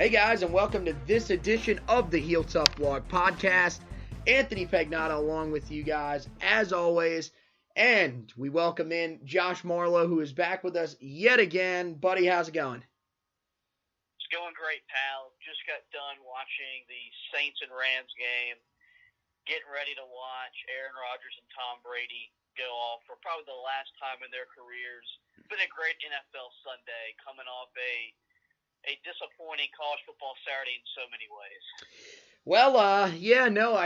Hey guys, and welcome to this edition of the Heel Tough Blog Podcast. Anthony Pagnotta along with you guys, as always. And we welcome in Josh Marlow, who is back with us yet again. Buddy, how's it going? It's going great, pal. Just got done watching the Saints and Rams game. Getting ready to watch Aaron Rodgers and Tom Brady go off for probably the last time in their careers. It's been a great NFL Sunday, coming off a disappointing college football Saturday in so many ways. Well, I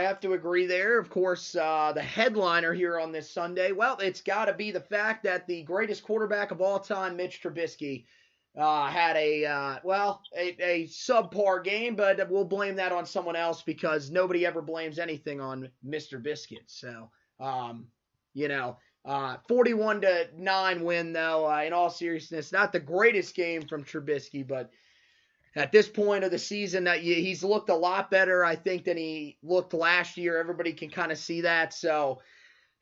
have to agree there. Of course, the headliner here on this Sunday, well, it's got to be the fact that the greatest quarterback of all time, Mitch Trubisky, had a subpar game, but we'll blame that on someone else because nobody ever blames anything on Mr. Biscuit. So, 41-9 win, though, in all seriousness. Not the greatest game from Trubisky, but at this point of the season, that he's looked a lot better, I think, than he looked last year. Everybody can kind of see that. So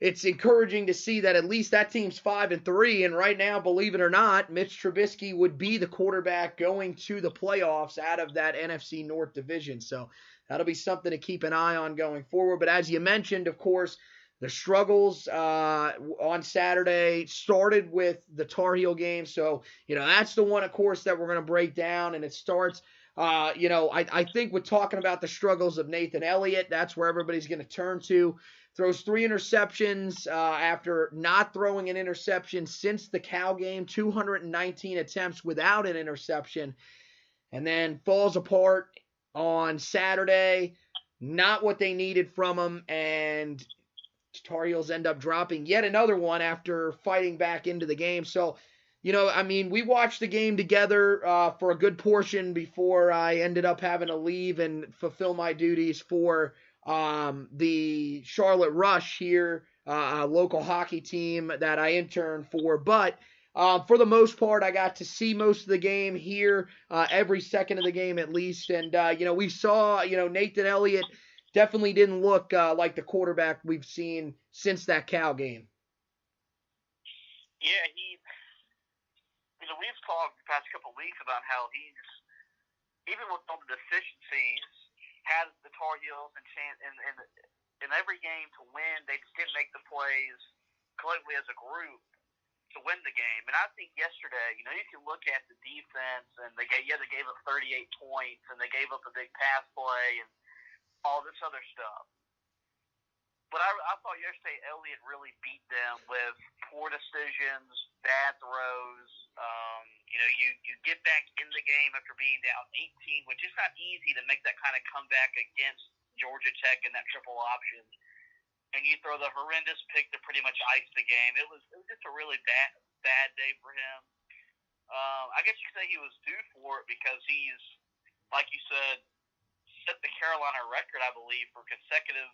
it's encouraging to see that at least that team's 5-3. And right now, believe it or not, Mitch Trubisky would be the quarterback going to the playoffs out of that NFC North division. So that'll be something to keep an eye on going forward. But as you mentioned, of course, the struggles on Saturday started with the Tar Heel game. So, that's the one, of course, that we're going to break down. And it starts, I think with talking about the struggles of Nathan Elliott, that's where everybody's going to turn to. Throws 3 interceptions after not throwing an interception since the Cal game, 219 attempts without an interception. And then falls apart on Saturday. Not what they needed from him. And Tar Heels end up dropping yet another one after fighting back into the game. So, we watched the game together for a good portion before I ended up having to leave and fulfill my duties for the Charlotte Rush here, a local hockey team that I interned for. But for the most part, I got to see most of the game here, every second of the game at least. And, we saw, Nathan Elliott definitely didn't look like the quarterback we've seen since that Cal game. Yeah, we've talked the past couple of weeks about how he's, even with all the deficiencies, had the Tar Heels in every game to win. They just didn't make the plays collectively as a group to win the game. And I think yesterday, you can look at the defense, and they gave up 38 points, and they gave up a big pass play, and all this other stuff. But I thought yesterday Elliott really beat them with poor decisions, bad throws. You get back in the game after being down 18, which is not easy to make that kind of comeback against Georgia Tech in that triple option. And you throw the horrendous pick to pretty much ice the game. It was just a really bad day for him. I guess you could say he was due for it because he's, like you said, set the Carolina record, I believe, for consecutive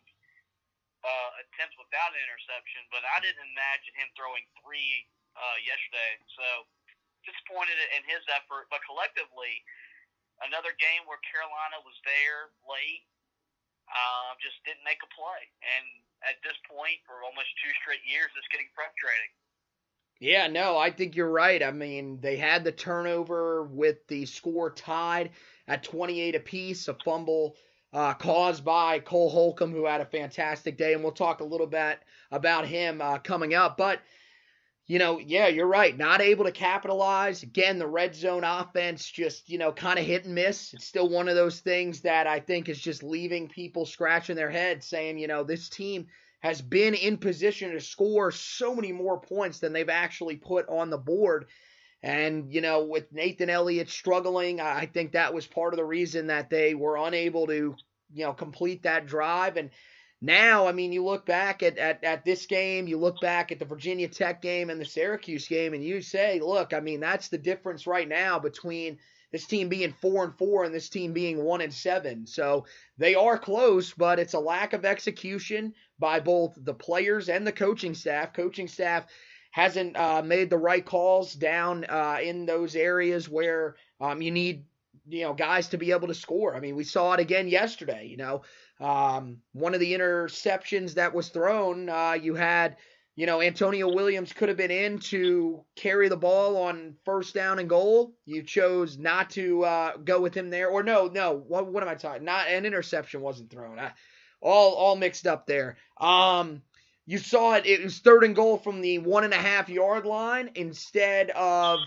attempts without an interception, but I didn't imagine him throwing 3 yesterday. So disappointed in his effort, but collectively, another game where Carolina was there late, just didn't make a play. And at this point, for almost 2 straight years, it's getting frustrating. Yeah, no, I think you're right. I mean, they had the turnover with the score tied at 28 apiece, a fumble caused by Cole Holcomb, who had a fantastic day, and we'll talk a little bit about him coming up. But, you're right, not able to capitalize. Again, the red zone offense just, kind of hit and miss. It's still one of those things that I think is just leaving people scratching their heads saying, this team has been in position to score so many more points than they've actually put on the board. And, with Nathan Elliott struggling, I think that was part of the reason that they were unable to, complete that drive. And now, you look back at this game, you look back at the Virginia Tech game and the Syracuse game, and you say, look, that's the difference right now between this team being 4-4 and this team being 1-7. So they are close, but it's a lack of execution by both the players and the coaching staff. Coaching staff hasn't made the right calls down in those areas where you need, guys to be able to score. We saw it again yesterday. One of the interceptions that was thrown, you had, Antonio Williams could have been in to carry the ball on first down and goal. You chose not to go with him there. Or no. What am I talking? Not an interception wasn't thrown. All mixed up there. You saw it. It was 3rd and goal from the 1.5-yard line instead of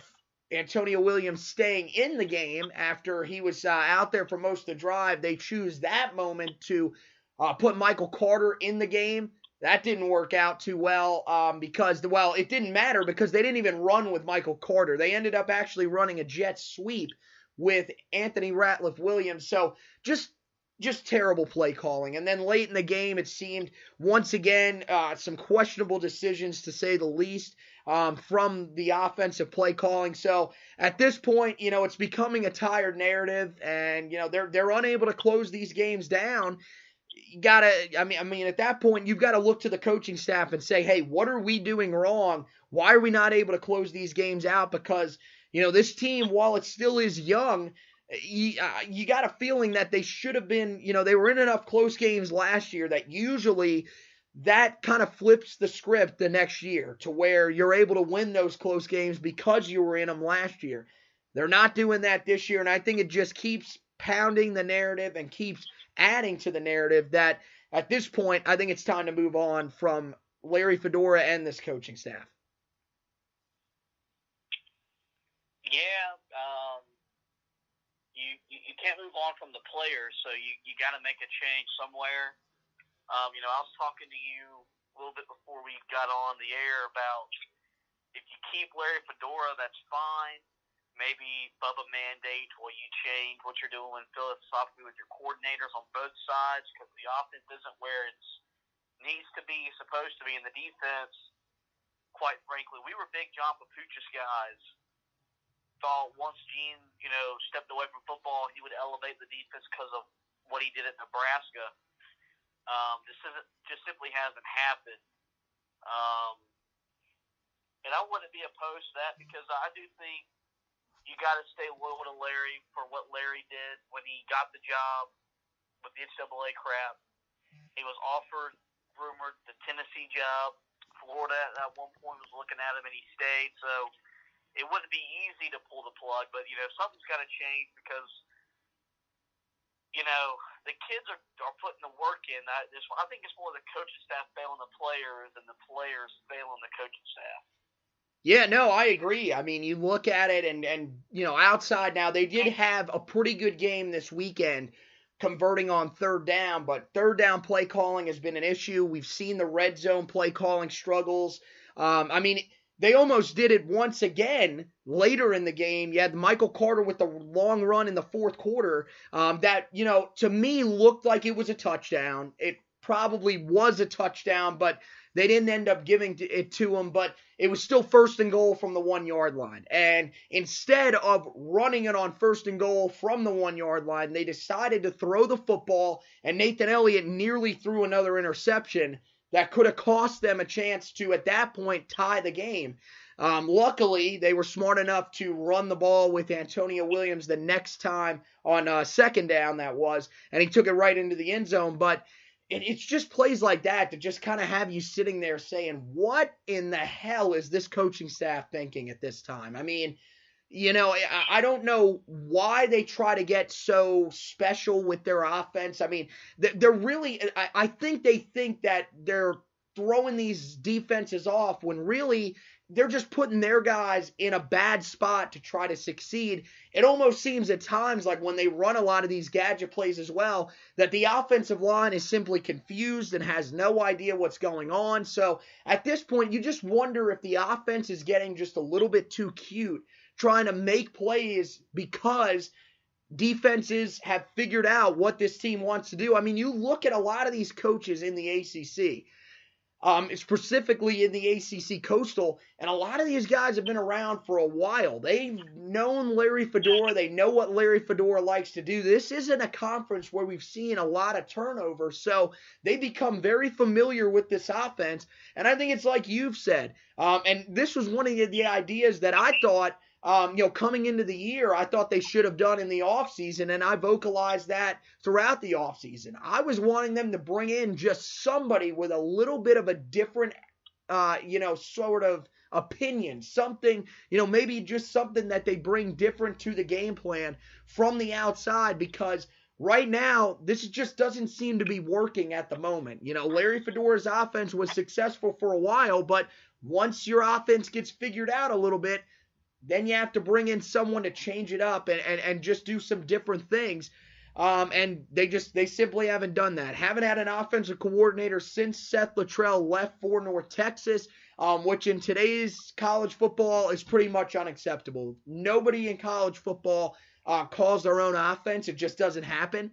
Antonio Williams staying in the game after he was out there for most of the drive. They choose that moment to put Michael Carter in the game. That didn't work out too well because it didn't matter because they didn't even run with Michael Carter. They ended up actually running a jet sweep with Anthony Ratliff-Williams. So just terrible play calling. And then late in the game, it seemed once again some questionable decisions to say the least from the offensive play calling. So at this point, it's becoming a tired narrative, and they're unable to close these games down. You gotta, at that point, you've got to look to the coaching staff and say, hey, what are we doing wrong? Why are we not able to close these games out? Because, this team, while it still is young, you got a feeling that they should have been, they were in enough close games last year that usually that kind of flips the script the next year to where you're able to win those close games because you were in them last year. They're not doing that this year, and I think it just keeps pounding the narrative and keeps adding to the narrative that at this point, I think it's time to move on from Larry Fedora and this coaching staff. Yeah, you can't move on from the players, so you got to make a change somewhere. I was talking to you a little bit before we got on the air about if you keep Larry Fedora, that's fine. Maybe Bubba mandate or you change what you're doing philosophically with your coordinators on both sides because the offense isn't where it needs to be, supposed to be, in the defense. Quite frankly, we were big John Papuchis guys. Thought once Gene, stepped away from football, he would elevate the defense because of what he did at Nebraska. Just simply hasn't happened. And I wouldn't be opposed to that because I do think you got to stay loyal to Larry for what Larry did when he got the job with the NCAA crap. He was offered, rumored, the Tennessee job. Florida at one point was looking at him, and he stayed. So it wouldn't be easy to pull the plug, but something's got to change because the kids are putting the work in. I think it's more the coaching staff failing the players than the players failing the coaching staff. Yeah, no, I agree. You look at it and outside now, they did have a pretty good game this weekend converting on 3rd down, but 3rd down play calling has been an issue. We've seen the red zone play calling struggles. They almost did it once again later in the game. You had Michael Carter with the long run in the 4th quarter that, to me looked like it was a touchdown. It probably was a touchdown, but they didn't end up giving it to him, but it was still 1st and goal from the 1-yard line. And instead of running it on 1st and goal from the 1-yard line, they decided to throw the football, and Nathan Elliott nearly threw another interception that could have cost them a chance to, at that point, tie the game. Luckily, they were smart enough to run the ball with Antonio Williams the next time on 2nd down, that was, and he took it right into the end zone. But it's just plays like that just kind of have you sitting there saying, what in the hell is this coaching staff thinking at this time? I don't know why they try to get so special with their offense. They're really, I think they think that they're throwing these defenses off when really they're just putting their guys in a bad spot to try to succeed. It almost seems at times like when they run a lot of these gadget plays as well, that the offensive line is simply confused and has no idea what's going on. So at this point, you just wonder if the offense is getting just a little bit too cute, trying to make plays because defenses have figured out what this team wants to do. You look at a lot of these coaches in the ACC, specifically in the ACC Coastal, and a lot of these guys have been around for a while. They've known Larry Fedora. They know what Larry Fedora likes to do. This isn't a conference where we've seen a lot of turnover, so they become very familiar with this offense, and I think it's like you've said. And this was one of the ideas that I thought, coming into the year, I thought they should have done in the offseason, and I vocalized that throughout the offseason. I was wanting them to bring in just somebody with a little bit of a different sort of opinion, something, maybe just something that they bring different to the game plan from the outside, because right now, this just doesn't seem to be working at the moment. Larry Fedora's offense was successful for a while, but once your offense gets figured out a little bit, then you have to bring in someone to change it up and just do some different things. And they simply haven't done that. Haven't had an offensive coordinator since Seth Luttrell left for North Texas, which in today's college football is pretty much unacceptable. Nobody in college football calls their own offense. It just doesn't happen.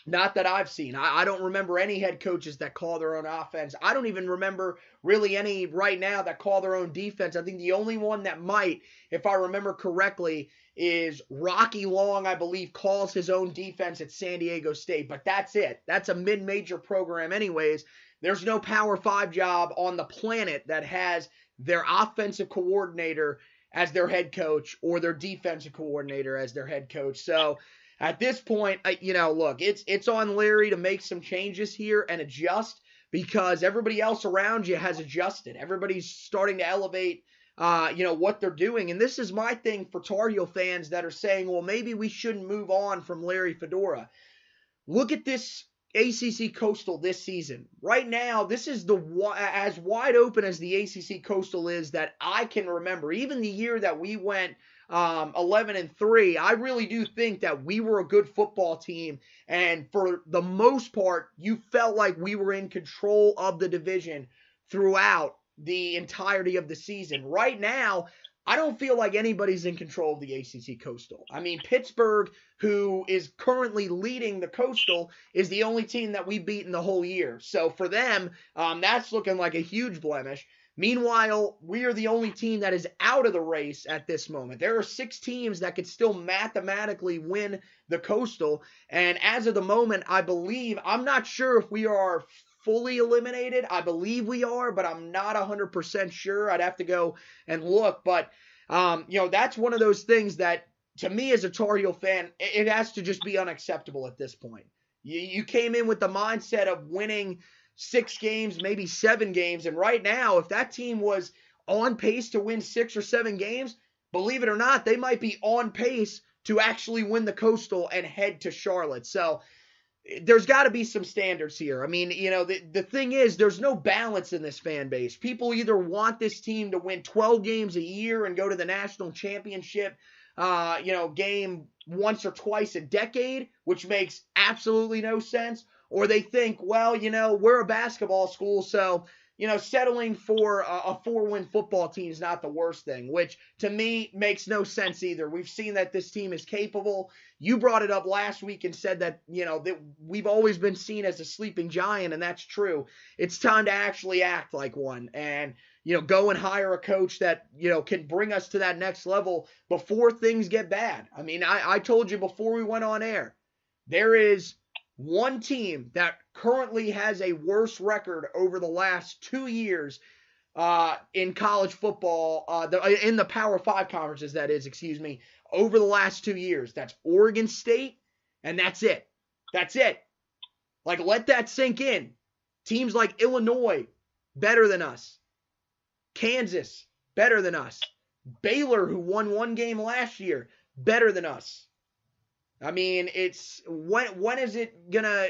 Not that I've seen. I don't remember any head coaches that call their own offense. I don't even remember really any right now that call their own defense. I think the only one that might, if I remember correctly, is Rocky Long, I believe, calls his own defense at San Diego State. But that's it. That's a mid-major program anyways. There's no Power 5 job on the planet that has their offensive coordinator as their head coach or their defensive coordinator as their head coach. So at this point, look, it's on Larry to make some changes here and adjust, because everybody else around you has adjusted. Everybody's starting to elevate, what they're doing. And this is my thing for Tar Heel fans that are saying, well, maybe we shouldn't move on from Larry Fedora. Look at this ACC Coastal this season. Right now, this is as wide open as the ACC Coastal is that I can remember. Even the year that we went 11-3, I really do think that we were a good football team, and for the most part, you felt like we were in control of the division throughout the entirety of the season. Right now, I don't feel like anybody's in control of the ACC Coastal. I mean, Pittsburgh, who is currently leading the Coastal, is the only team that we beat in the whole year. So for them, that's looking like a huge blemish. Meanwhile, we are the only team that is out of the race at this moment. There are 6 teams that could still mathematically win the Coastal. And as of the moment, I'm not sure if we are fully eliminated. I believe we are, but I'm not 100% sure. I'd have to go and look. But, that's one of those things that, to me as a Tar Heel fan, it has to just be unacceptable at this point. You came in with the mindset of winning 6 games, maybe 7 games. And right now, if that team was on pace to win 6 or 7 games, believe it or not, they might be on pace to actually win the Coastal and head to Charlotte. So there's got to be some standards here. I mean, the thing is, there's no balance in this fan base. People either want this team to win 12 games a year and go to the national championship, game once or twice a decade, which makes absolutely no sense. Or they think, well, we're a basketball school, so, settling for a 4-win football team is not the worst thing, which to me makes no sense either. We've seen that this team is capable. You brought it up last week and said that, that we've always been seen as a sleeping giant, and that's true. It's time to actually act like one and, go and hire a coach that, can bring us to that next level before things get bad. I mean, I told you before we went on air, there is one team that currently has a worse record over the last 2 years in college football, in the Power 5 conferences, over the last 2 years. That's Oregon State, and that's it. That's it. Like, let that sink in. Teams like Illinois, better than us. Kansas, better than us. Baylor, who won 1 game last year, better than us. I mean, it's when is it gonna,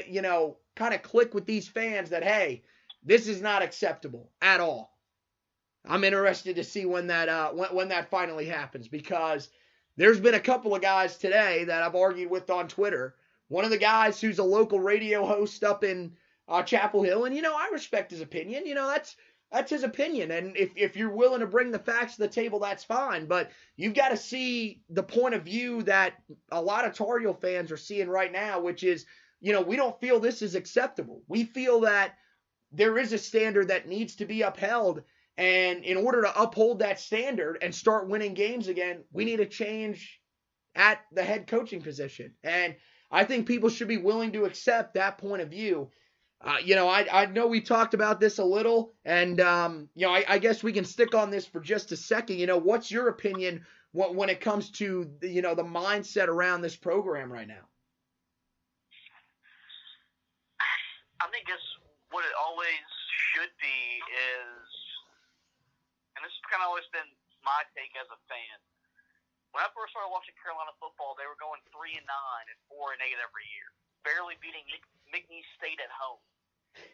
kind of click with these fans that, hey, this is not acceptable at all. I'm interested to see when that finally happens, because there's been a couple of guys today that I've argued with on Twitter. One of the guys who's a local radio host up in Chapel Hill, and I respect his opinion. That's his opinion, and if you're willing to bring the facts to the table, that's fine. But you've got to see the point of view that a lot of Tar Heel fans are seeing right now, which is, we don't feel this is acceptable. We feel that there is a standard that needs to be upheld, and in order to uphold that standard and start winning games again, we need a change at the head coaching position. And I think people should be willing to accept that point of view. I know we talked about this a little, and, I guess we can stick on this for just a second. What's your opinion when it comes to, the mindset around this program right now? I think it's what it always should be is, and this has kind of always been my take as a fan. When I first started watching Carolina football, they were going 3-9 and 4-8 every year, barely beating McNeese State at home.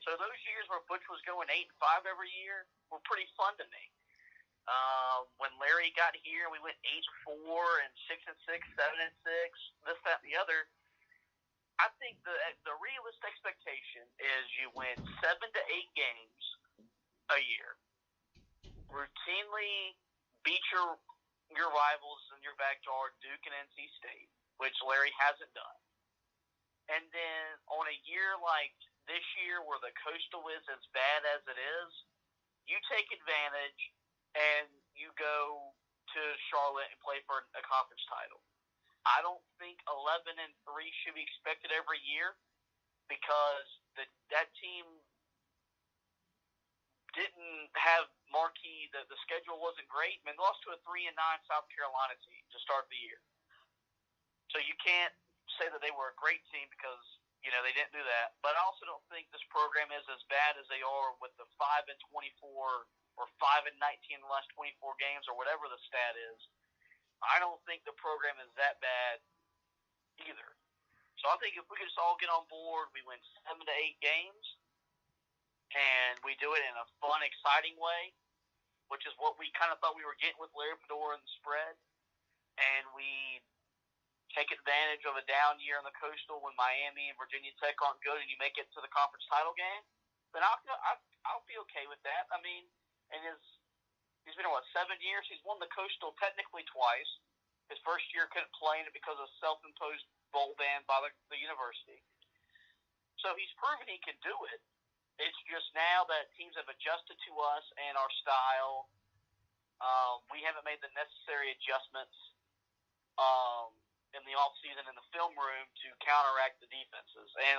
So those years where Butch was going 8-5 every year were pretty fun to me. When Larry got here, we went 8-4 and 6-6, 7-6, this, that, and the other. I think the realistic expectation is you win 7 to 8 games a year, routinely beat your rivals in your backyard, Duke and NC State, which Larry hasn't done. And then on a year like this year where the Coastal is as bad as it is, you take advantage and you go to Charlotte and play for a conference title. I don't think 11-3 should be expected every year because that team didn't have marquee. The schedule wasn't great. I mean, they lost to a 3-9 South Carolina team to start the year. So you can't say that they were a great team because they didn't do that. But I also don't think this program is as bad as they are with the 5-24 or 5-19 in the last 24 games or whatever the stat is. I don't think the program is that bad either. So I think if we could just all get on board, we win 7 to 8 games, and we do it in a fun, exciting way, which is what we kind of thought we were getting with Larry Fedora and the spread, and we take advantage of a down year in the Coastal when Miami and Virginia Tech aren't good and you make it to the conference title game, then I'll be okay with that. I mean, and he's been, 7 years? He's won the Coastal technically twice. His first year couldn't play in it because of self-imposed bowl ban by the university. So he's proven he can do it. It's just now that teams have adjusted to us and our style. We haven't made the necessary adjustments in the offseason in the film room to counteract the defenses. And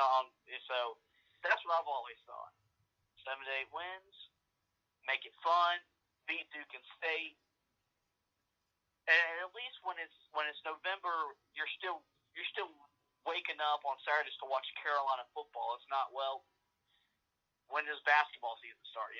so that's what I've always thought. 7 to 8 wins, make it fun, beat Duke and State, and at least when it's November, you're still waking up on Saturdays to watch Carolina football. It's not, when does basketball season start?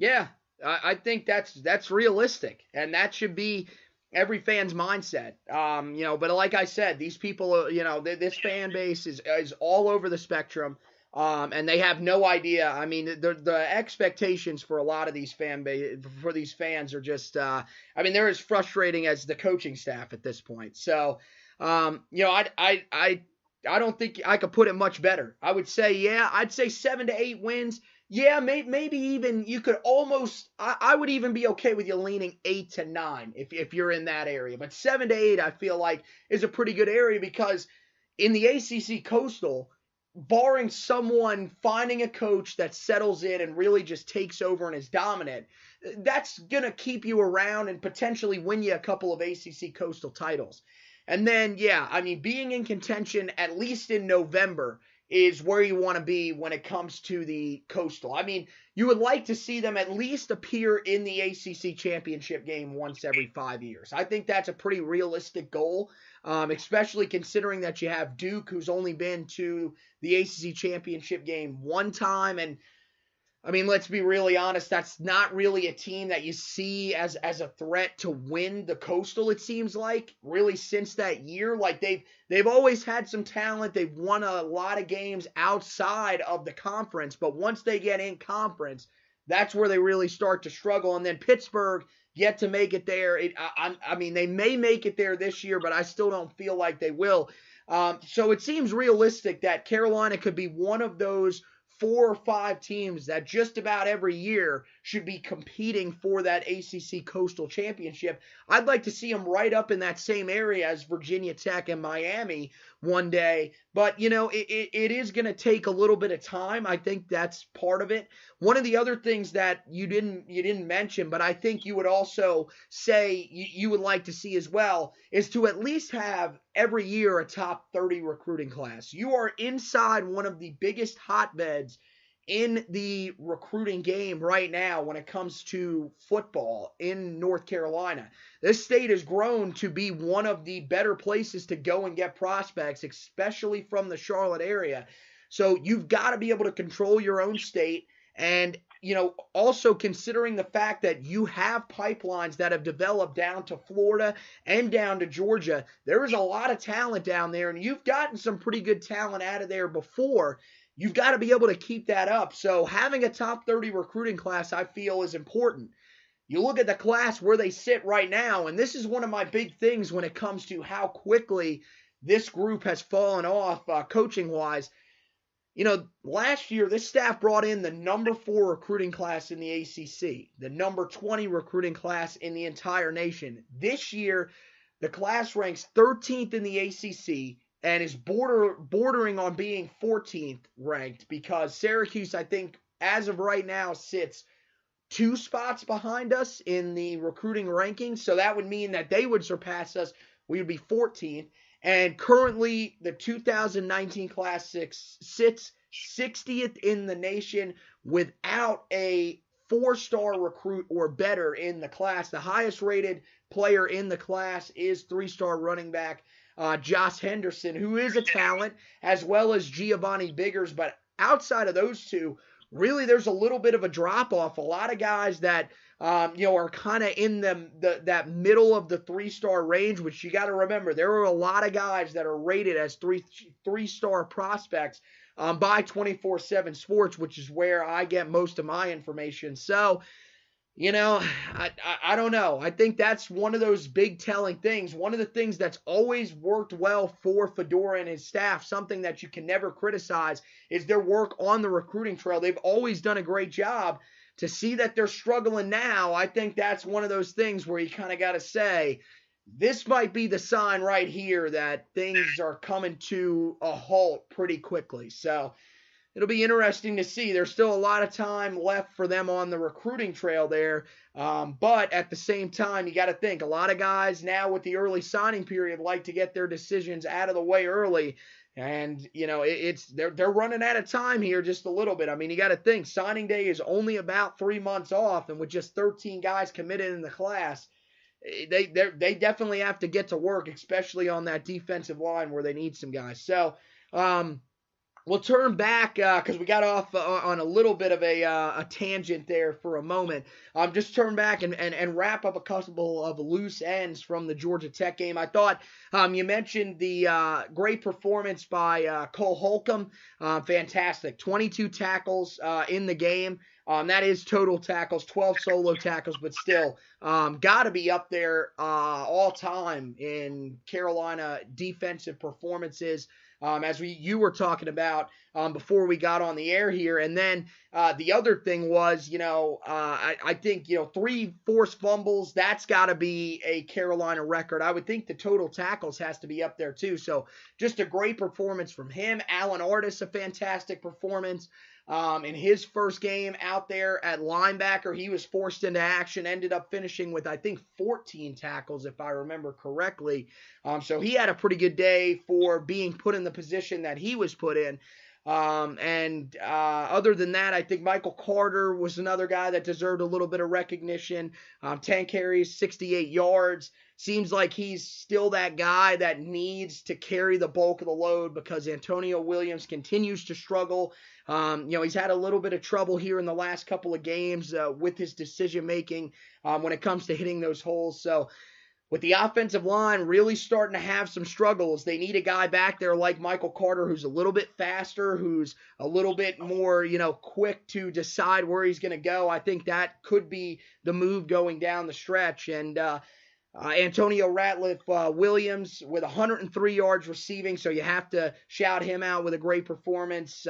Yeah, I think that's realistic, and that should be every fan's mindset. But like I said, these people, this fan base is all over the spectrum. And they have no idea. I mean, the expectations for a lot of these for these fans are just, they're as frustrating as the coaching staff at this point. So, I don't think I could put it much better. I would say, I'd say 7 to 8 wins. Yeah, maybe even you could almost, I would even be okay with you leaning 8 to 9 if you're in that area. But 7 to 8, I feel like is a pretty good area because in the ACC Coastal, barring someone finding a coach that settles in and really just takes over and is dominant, that's going to keep you around and potentially win you a couple of ACC Coastal titles. And then, being in contention at least in November is where you want to be when it comes to the Coastal. I mean, you would like to see them at least appear in the ACC championship game once every 5 years. I think that's a pretty realistic goal, especially considering that you have Duke, who's only been to the ACC championship game one time. And, let's be really honest, that's not really a team that you see as a threat to win the Coastal, it seems like, really since that year. Like, they've always had some talent. They've won a lot of games outside of the conference, but once they get in conference, that's where they really start to struggle. And then Pittsburgh yet to make it there. They may make it there this year, but I still don't feel like they will. So it seems realistic that Carolina could be one of those 4 or 5 teams that just about every year should be competing for that ACC Coastal Championship. I'd like to see them right up in that same area as Virginia Tech and Miami one day. But, it is going to take a little bit of time. I think that's part of it. One of the other things that you didn't mention, but I think you would also say you would like to see as well, is to at least have every year a top 30 recruiting class. You are inside one of the biggest hotbeds in the recruiting game right now when it comes to football in North Carolina. This state has grown to be one of the better places to go and get prospects, especially from the Charlotte area. So you've got to be able to control your own state And, also considering the fact that you have pipelines that have developed down to Florida and down to Georgia, there is a lot of talent down there, and you've gotten some pretty good talent out of there before. You've got to be able to keep that up. So having a top 30 recruiting class, I feel, is important. You look at the class where they sit right now, and this is one of my big things when it comes to how quickly this group has fallen off coaching-wise. Last year, this staff brought in the number 4 recruiting class in the ACC, the number 20 recruiting class in the entire nation. This year, the class ranks 13th in the ACC and is bordering on being 14th ranked because Syracuse, I think, as of right now, sits 2 spots behind us in the recruiting rankings. So that would mean that they would surpass us. We would be 14th. And currently, the 2019 Class 6 sits 60th in the nation without a 4-star recruit or better in the class. The highest rated player in the class is 3-star running back Josh Henderson, who is a talent, as well as Giovanni Biggers. But outside of those two, really there's a little bit of a drop-off. A lot of guys that are kind of in that middle of the 3-star range, which you got to remember, there are a lot of guys that are rated as 3-star prospects by 24/7 Sports, which is where I get most of my information. So, I don't know. I think that's one of those big telling things. One of the things that's always worked well for Fedora and his staff, something that you can never criticize, is their work on the recruiting trail. They've always done a great job. To see that they're struggling now, I think that's one of those things where you kind of got to say, this might be the sign right here that things are coming to a halt pretty quickly. So it'll be interesting to see. There's still a lot of time left for them on the recruiting trail there. But at the same time, you got to think, a lot of guys now with the early signing period like to get their decisions out of the way early. And, they're running out of time here just a little bit. I mean, you got to think, signing day is only about 3 months off, and with just 13 guys committed in the class, they definitely have to get to work, especially on that defensive line where they need some guys. So, we'll turn back because we got off on a little bit of a tangent there for a moment. Just turn back and wrap up a couple of loose ends from the Georgia Tech game. I thought you mentioned the great performance by Cole Holcomb. Fantastic. 22 tackles in the game. That is total tackles, 12 solo tackles, but still got to be up there all time in Carolina defensive performances. As you were talking about before we got on the air here. And then the other thing was, I think, 3 forced fumbles, that's got to be a Carolina record. I would think the total tackles has to be up there too. So just a great performance from him. Alan Artis, a fantastic performance. In his first game out there at linebacker, he was forced into action, ended up finishing with, I think, 14 tackles, if I remember correctly. So he had a pretty good day for being put in the position that he was put in. Other than that, I think Michael Carter was another guy that deserved a little bit of recognition. 10 carries, 68 yards. Seems like he's still that guy that needs to carry the bulk of the load because Antonio Williams continues to struggle. He's had a little bit of trouble here in the last couple of games with his decision-making when it comes to hitting those holes. So with the offensive line really starting to have some struggles, they need a guy back there like Michael Carter who's a little bit faster, who's a little bit more, quick to decide where he's going to go. I think that could be the move going down the stretch. And Antonio Ratliff Williams with 103 yards receiving, so you have to shout him out with a great performance.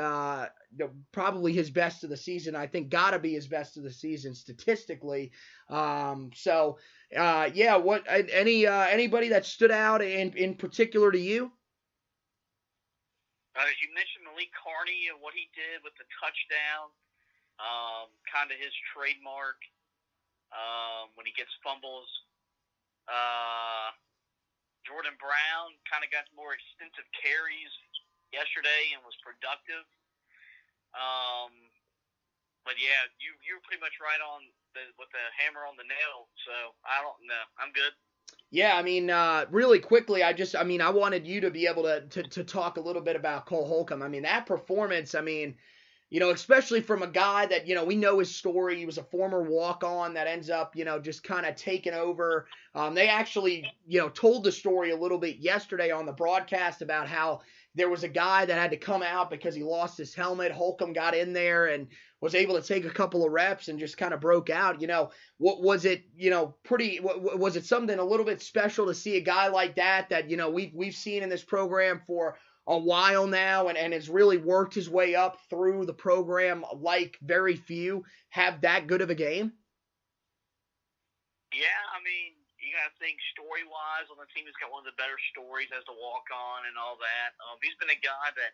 Probably his best of the season. I think got to be his best of the season statistically. Anybody that stood out in particular to you? You mentioned Malik Carney and what he did with the touchdown, kind of his trademark when he gets fumbles. Jordan Brown kind of got more extensive carries yesterday and was productive. But yeah, you're pretty much right on with the hammer on the nail. So I don't know. I'm good. Yeah, I mean, really quickly, I wanted you to be able to talk a little bit about Cole Holcomb. I mean, that performance, Especially from a guy that, we know his story. He was a former walk-on that ends up, just kind of taking over. They actually, told the story a little bit yesterday on the broadcast about how there was a guy that had to come out because he lost his helmet. Holcomb got in there and was able to take a couple of reps and just kind of broke out. What was it, was it something a little bit special to see a guy like that, we've seen in this program for a while now and has really worked his way up through the program like very few have that good of a game? Yeah, I mean, you got to think story-wise on the team. He's got one of the better stories as a walk-on and all that. He's been a guy that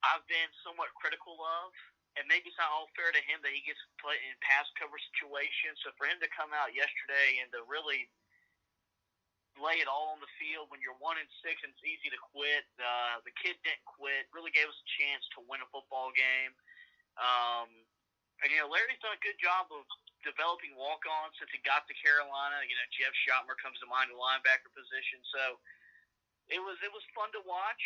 I've been somewhat critical of, and maybe it's not all fair to him that he gets put in pass cover situations. So for him to come out yesterday and to really lay it all on the field when you're 1-6 and it's easy to quit. The kid didn't quit. Really gave us a chance to win a football game. And Larry's done a good job of developing walk-ons since he got to Carolina. Jeff Schottmer comes to mind in the linebacker position. So it was fun to watch,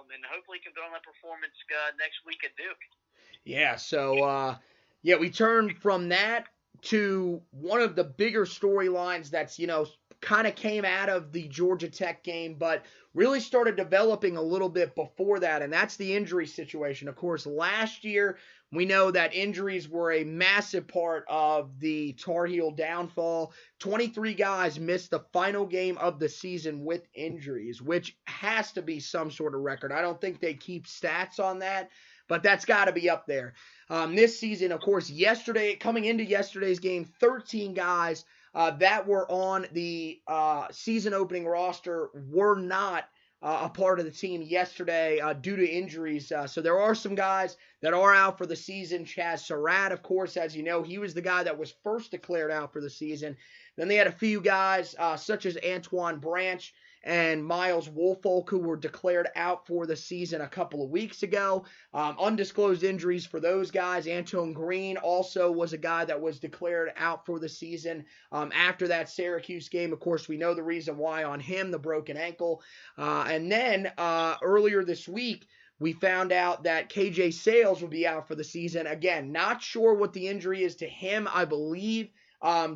and hopefully he can build on that performance next week at Duke. Yeah. So we turn from that to one of the bigger storylines that's kind of came out of the Georgia Tech game, but really started developing a little bit before that, and that's the injury situation. Of course, last year, we know that injuries were a massive part of the Tar Heel downfall. 23 guys missed the final game of the season with injuries, which has to be some sort of record. I don't think they keep stats on that, but that's got to be up there. This season, of course, coming into yesterday's game, 13 guys that were on the season opening roster were not a part of the team yesterday due to injuries. So there are some guys that are out for the season. Chaz Surratt, of course, as you know, he was the guy that was first declared out for the season. Then they had a few guys such as Antoine Branch and Miles Woolfolk, who were declared out for the season a couple of weeks ago. Undisclosed injuries for those guys. Antone Green also was a guy that was declared out for the season after that Syracuse game. Of course, we know the reason why on him, the broken ankle. And then earlier this week, we found out that KJ Sales would be out for the season. Again, not sure what the injury is to him. I believe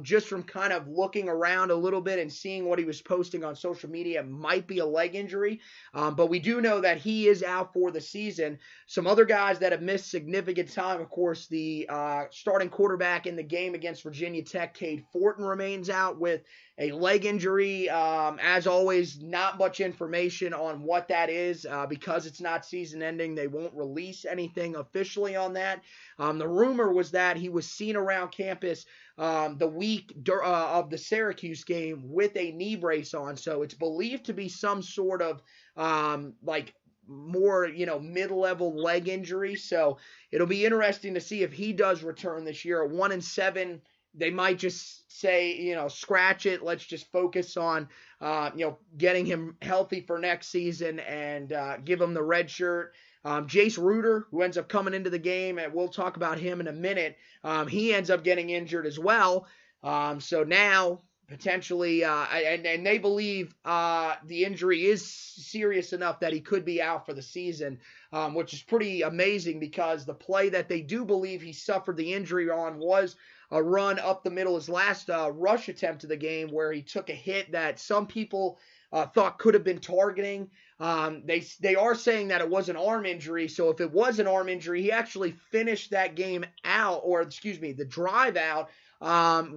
just from kind of looking around a little bit and seeing what he was posting on social media, it might be a leg injury. But we do know that he is out for the season. Some other guys that have missed significant time, of course, the starting quarterback in the game against Virginia Tech, Cade Fortin, remains out with a leg injury. As always, not much information on what that is because it's not season ending. They won't release anything officially on that. The rumor was that he was seen around campus the week of the Syracuse game with a knee brace on. So it's believed to be some sort of more, mid-level leg injury. So it'll be interesting to see if he does return this year. At 1-7, they might just say, scratch it. Let's just focus on, getting him healthy for next season and give him the red shirt. Jace Reuter, who ends up coming into the game, and we'll talk about him in a minute, he ends up getting injured as well. So now, potentially, and they believe the injury is serious enough that he could be out for the season, which is pretty amazing because the play that they do believe he suffered the injury on was a run up the middle, his last rush attempt of the game, where he took a hit that some people thought could have been targeting. They are saying that it was an arm injury, so if it was an arm injury, he actually finished that game out, the drive out,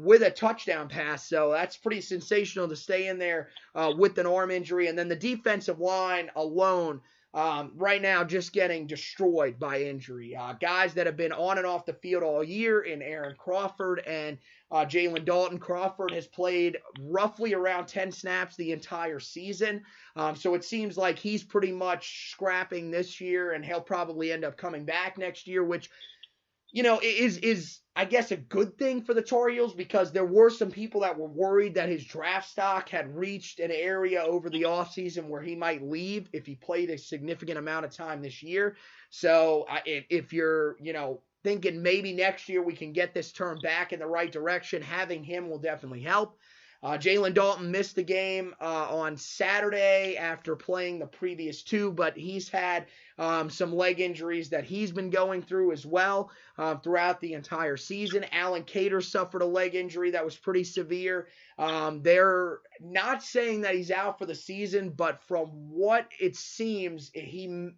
with a touchdown pass. So that's pretty sensational to stay in there with an arm injury. And then the defensive line alone, right now, just getting destroyed by injury. Guys that have been on and off the field all year in Aaron Crawford and Jalen Dalton. Crawford has played roughly around 10 snaps the entire season. So it seems like he's pretty much scrapping this year, and he'll probably end up coming back next year, which, is I guess a good thing for the Tar Heels, because there were some people that were worried that his draft stock had reached an area over the offseason where he might leave if he played a significant amount of time this year. So if you're, thinking maybe next year we can get this turned back in the right direction, having him will definitely help. Jalen Dalton missed the game on Saturday after playing the previous two, but he's had some leg injuries that he's been going through as well throughout the entire season. Alan Cater suffered a leg injury that was pretty severe. They're not saying that he's out for the season, but from what it seems, he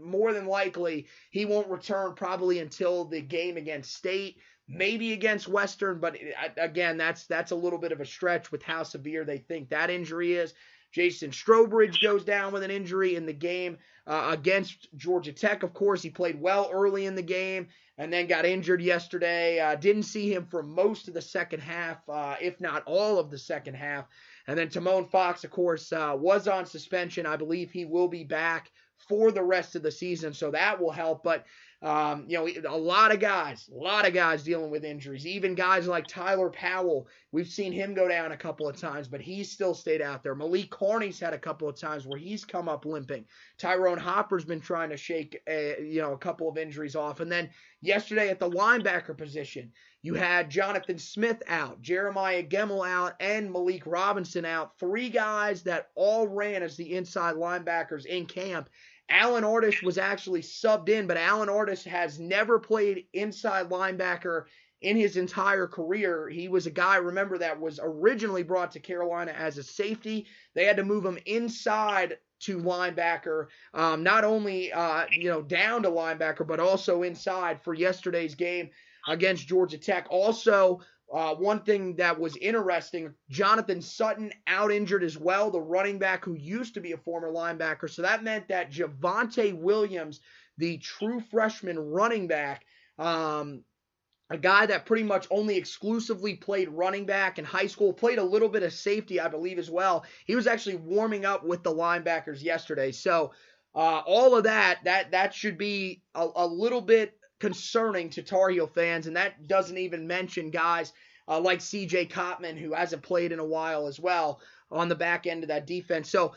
more than likely he won't return probably until the game against State, maybe against Western. But again, that's a little bit of a stretch with how severe they think that injury is. Jason Strobridge goes down with an injury in the game against Georgia Tech. Of course, he played well early in the game and then got injured yesterday. Didn't see him for most of the second half, if not all of the second half. And then Timon Fox, of course, was on suspension. I believe he will be back for the rest of the season, so that will help. But a lot of guys dealing with injuries. Even guys like Tyler Powell, we've seen him go down a couple of times, but he's still stayed out there. Malik Carney's had a couple of times where he's come up limping. Tyrone Hopper's been trying to shake a couple of injuries off. And then yesterday at the linebacker position, you had Jonathan Smith out, Jeremiah Gemmel out, and Malik Robinson out. 3 guys that all ran as the inside linebackers in camp. Alan Artis was actually subbed in, but Alan Artis has never played inside linebacker in his entire career. He was a guy, remember, that was originally brought to Carolina as a safety. They had to move him inside to linebacker, not only down to linebacker, but also inside for yesterday's game against Georgia Tech. Also, one thing that was interesting, Jonathan Sutton out injured as well, the running back who used to be a former linebacker. So that meant that Javonte Williams, the true freshman running back, a guy that pretty much only exclusively played running back in high school, played a little bit of safety, I believe, as well. He was actually warming up with the linebackers yesterday. So all of that should be a little bit concerning to Tar Heel fans, and that doesn't even mention guys like C.J. Kottman, who hasn't played in a while as well, on the back end of that defense. So,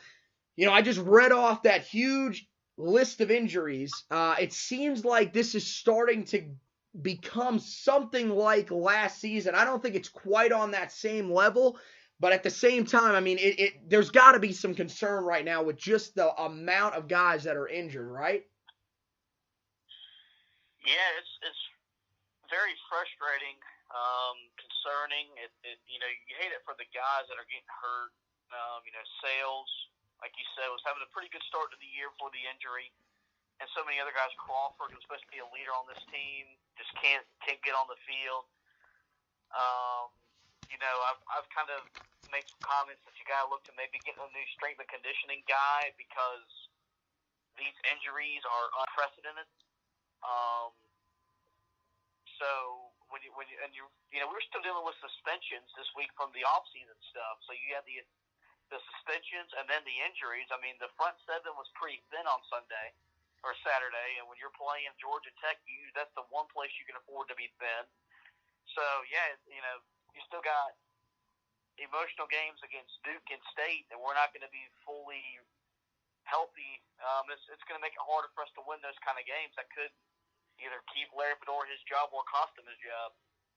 I just read off that huge list of injuries. It seems like this is starting to become something like last season. I don't think it's quite on that same level, but at the same time, I mean, there's got to be some concern right now with just the amount of guys that are injured, right? Yeah, it's very frustrating, concerning. You hate it for the guys that are getting hurt. Sales, like you said, was having a pretty good start to the year before the injury, and so many other guys. Crawford, who's supposed to be a leader on this team, just can't get on the field. I've kind of made some comments that you got to look to maybe getting a new strength and conditioning guy because these injuries are unprecedented. So we're still dealing with suspensions this week from the off-season stuff. So you had the suspensions and then the injuries. I mean, the front seven was pretty thin on Sunday or Saturday, and when you're playing Georgia Tech, that's the one place you can afford to be thin. So yeah, you still got emotional games against Duke and State, and we're not going to be fully healthy. It's going to make it harder for us to win those kind of games that could either keep Larry Fedora his job or cost him his job.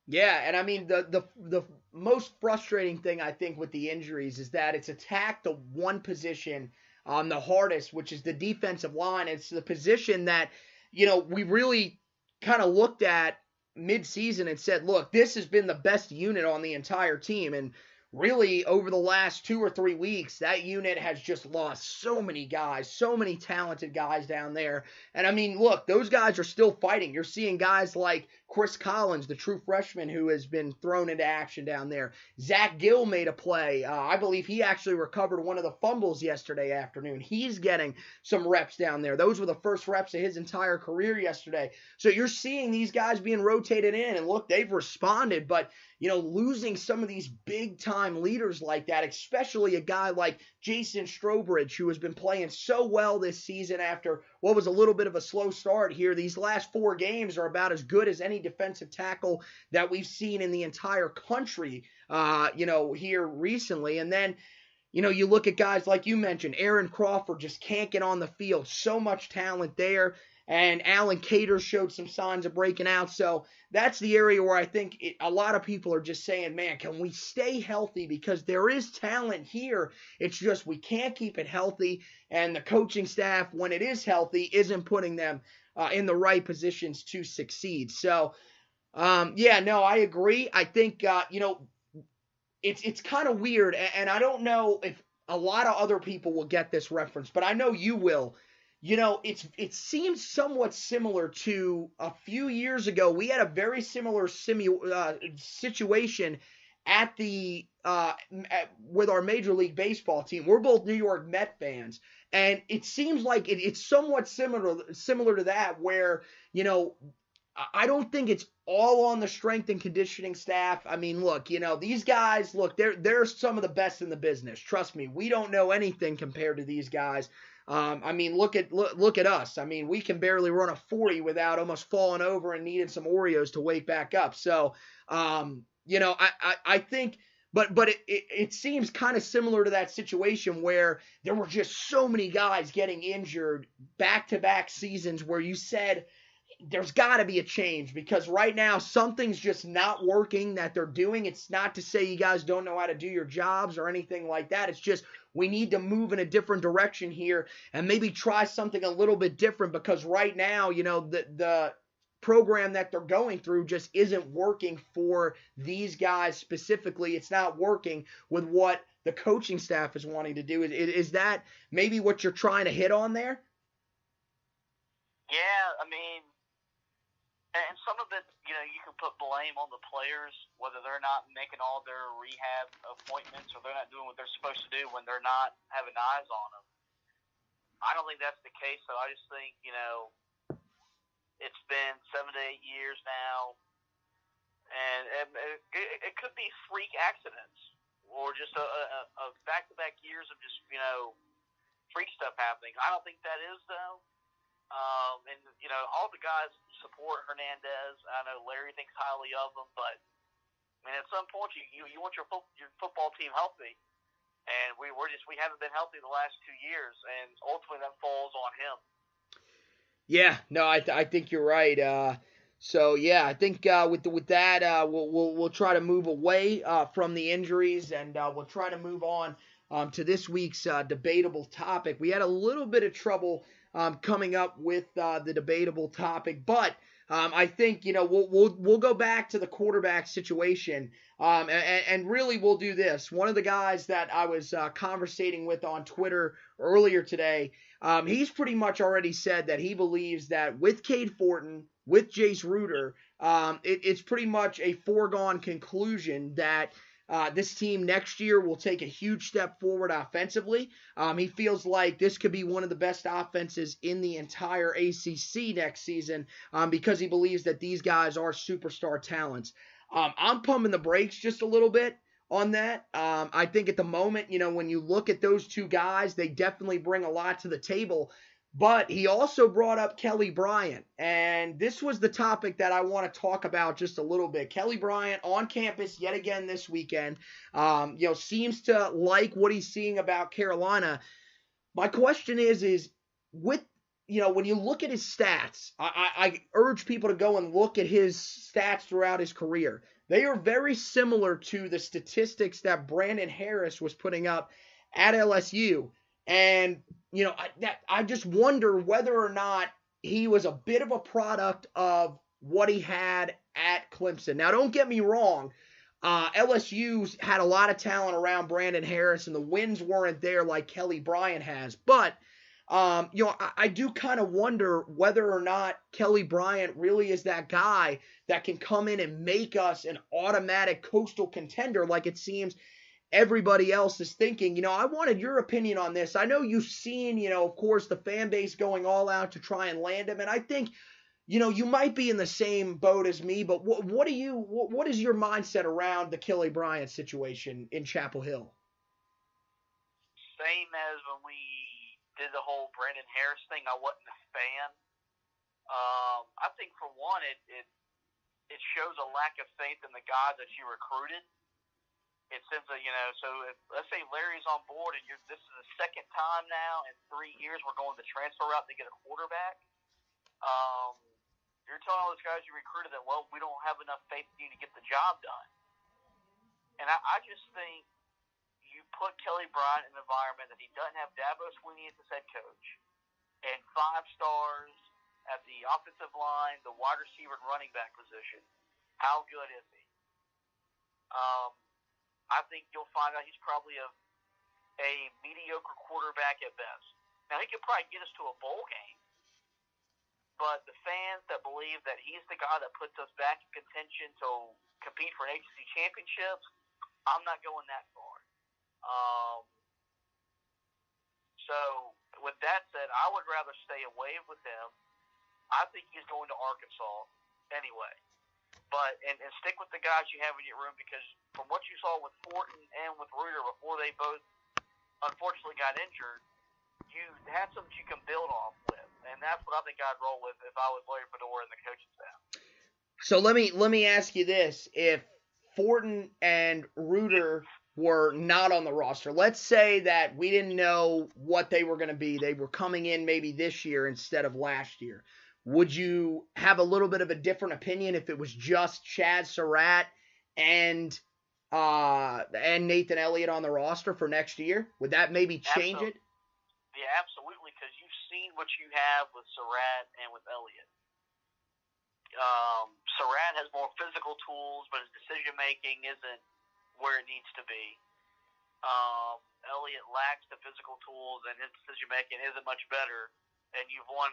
Yeah, and I mean, the most frustrating thing, I think, with the injuries is that it's attacked the one position the hardest, which is the defensive line. It's the position that, we really kind of looked at mid-season and said, look, this has been the best unit on the entire team. And really, over the last 2 or 3 weeks, that unit has just lost so many guys, so many talented guys down there. And I mean, look, those guys are still fighting. You're seeing guys like Chris Collins, the true freshman who has been thrown into action down there. Zach Gill made a play. I believe he actually recovered one of the fumbles yesterday afternoon. He's getting some reps down there. Those were the first reps of his entire career yesterday. So you're seeing these guys being rotated in, and look, they've responded, but losing some of these big-time leaders like that, especially a guy like Jason Strobridge, who has been playing so well this season after what was a little bit of a slow start here. These last 4 games are about as good as any defensive tackle that we've seen in the entire country, here recently. And then, you look at guys like you mentioned, Aaron Crawford just can't get on the field. So much talent there. and Alan Cater showed some signs of breaking out. So that's the area where I think a lot of people are just saying, man, can we stay healthy? Because there is talent here. It's just we can't keep it healthy, and the coaching staff, when it is healthy, isn't putting them in the right positions to succeed. So, yeah, no, I agree. I think, it's kind of weird, and I don't know if a lot of other people will get this reference, but I know you will. It seems somewhat similar to a few years ago. We had a very similar situation at the with our Major League Baseball team. We're both New York Met fans, and it seems like it's somewhat similar to that, where I don't think it's all on the strength and conditioning staff. I mean, look, these guys, they're some of the best in the business. Trust me, we don't know anything compared to these guys. I mean, look at us. I mean, we can barely run a 40 without almost falling over and needing some Oreos to wake back up. So, I think, but it seems kind of similar to that situation where there were just so many guys getting injured back-to-back seasons where you said, there's got to be a change, because right now something's just not working that they're doing. It's not to say you guys don't know how to do your jobs or anything like that. It's just we need to move in a different direction here and maybe try something a little bit different, because right now, the program that they're going through just isn't working for these guys specifically. It's not working with what the coaching staff is wanting to do. Is that maybe what you're trying to hit on there? Yeah, I mean, and some of it, you can put blame on the players, whether they're not making all their rehab appointments or they're not doing what they're supposed to do when they're not having eyes on them. I don't think that's the case, so I just think, it's been 7 to 8 years now, and it could be freak accidents or just a back-to-back years of just, freak stuff happening. I don't think that is, though. And all the guys support Hernandez. I know Larry thinks highly of him, but I mean, at some point you want your football team healthy, and we haven't been healthy the last 2 years, and ultimately that falls on him. Yeah, no, I think you're right. So yeah, I think with that we'll try to move away from the injuries, and we'll try to move on to this week's debatable topic. We had a little bit of trouble coming up with the debatable topic, but I think we'll go back to the quarterback situation, and really we'll do this. One of the guys that I was conversating with on Twitter earlier today, he's pretty much already said that he believes that with Cade Fortin, with Jace Ruder, it's pretty much a foregone conclusion that this team next year will take a huge step forward offensively. He feels like this could be one of the best offenses in the entire ACC next season, because he believes that these guys are superstar talents. I'm pumping the brakes just a little bit on that. I think at the moment, when you look at those two guys, they definitely bring a lot to the table. But he also brought up Kelly Bryant, and this was the topic that I want to talk about just a little bit. Kelly Bryant on campus yet again this weekend, seems to like what he's seeing about Carolina. My question is with, when you look at his stats, I urge people to go and look at his stats throughout his career. They are very similar to the statistics that Brandon Harris was putting up at LSU. And, I just wonder whether or not he was a bit of a product of what he had at Clemson. Now, don't get me wrong. LSU's had a lot of talent around Brandon Harris, and the wins weren't there like Kelly Bryant has. But, I do kind of wonder whether or not Kelly Bryant really is that guy that can come in and make us an automatic coastal contender like it seems everybody else is thinking. I wanted your opinion on this. I know you've seen, of course, the fan base going all out to try and land him, and I think, you might be in the same boat as me, but what is your mindset around the Kelly Bryant situation in Chapel Hill? Same as when we did the whole Brandon Harris thing. I wasn't a fan. I think for one, it shows a lack of faith in the guys that you recruited. It seems that, so if, let's say Larry's on board and this is the second time now in 3 years we're going the transfer route to get a quarterback. You're telling all those guys you recruited that, well, we don't have enough faith in you to get the job done. And I just think you put Kelly Bryant in an environment that he doesn't have Dabo Swinney as his head coach, and 5 stars at the offensive line, the wide receiver and running back position. How good is he? I think you'll find out he's probably a mediocre quarterback at best. Now, he could probably get us to a bowl game, but the fans that believe that he's the guy that puts us back in contention to compete for an ACC championship, I'm not going that far. So, with that said, I would rather stay away with him. I think he's going to Arkansas anyway. But and stick with the guys you have in your room, because from what you saw with Fortin and with Reuter before they both unfortunately got injured, you had something you can build off with. And that's what I think I'd roll with if I was Larry Fedora and the coaching staff. So let me ask you this. If Fortin and Reuter were not on the roster, let's say that we didn't know what they were going to be. They were coming in maybe this year instead of last year. Would you have a little bit of a different opinion if it was just Chad Surratt and Nathan Elliott on the roster for next year? Would that maybe change it? Yeah, absolutely, because you've seen what you have with Surratt and with Elliott. Surratt has more physical tools, but his decision-making isn't where it needs to be. Elliott lacks the physical tools, and his decision-making isn't much better, and you've won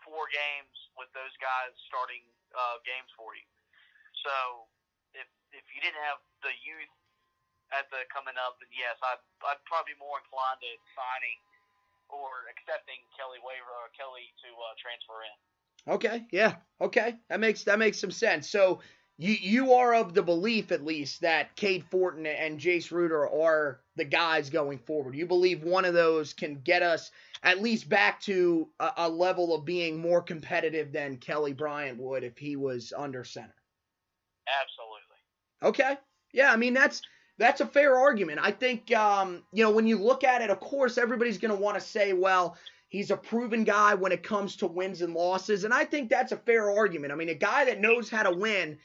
4 games with those guys starting games for you. So if you didn't have the youth coming up, then yes, I'd probably be more inclined to signing or accepting Kelly to transfer in. Okay, yeah, okay, that makes some sense. So you are of the belief, at least, that Cade Fortin and Jace Reuter are the guys going forward. You believe one of those can get us at least back to a level of being more competitive than Kelly Bryant would if he was under center. Absolutely. Okay. Yeah, I mean, that's a fair argument. I think, when you look at it, of course, everybody's going to want to say, well, he's a proven guy when it comes to wins and losses, and I think that's a fair argument. I mean, a guy that knows how to win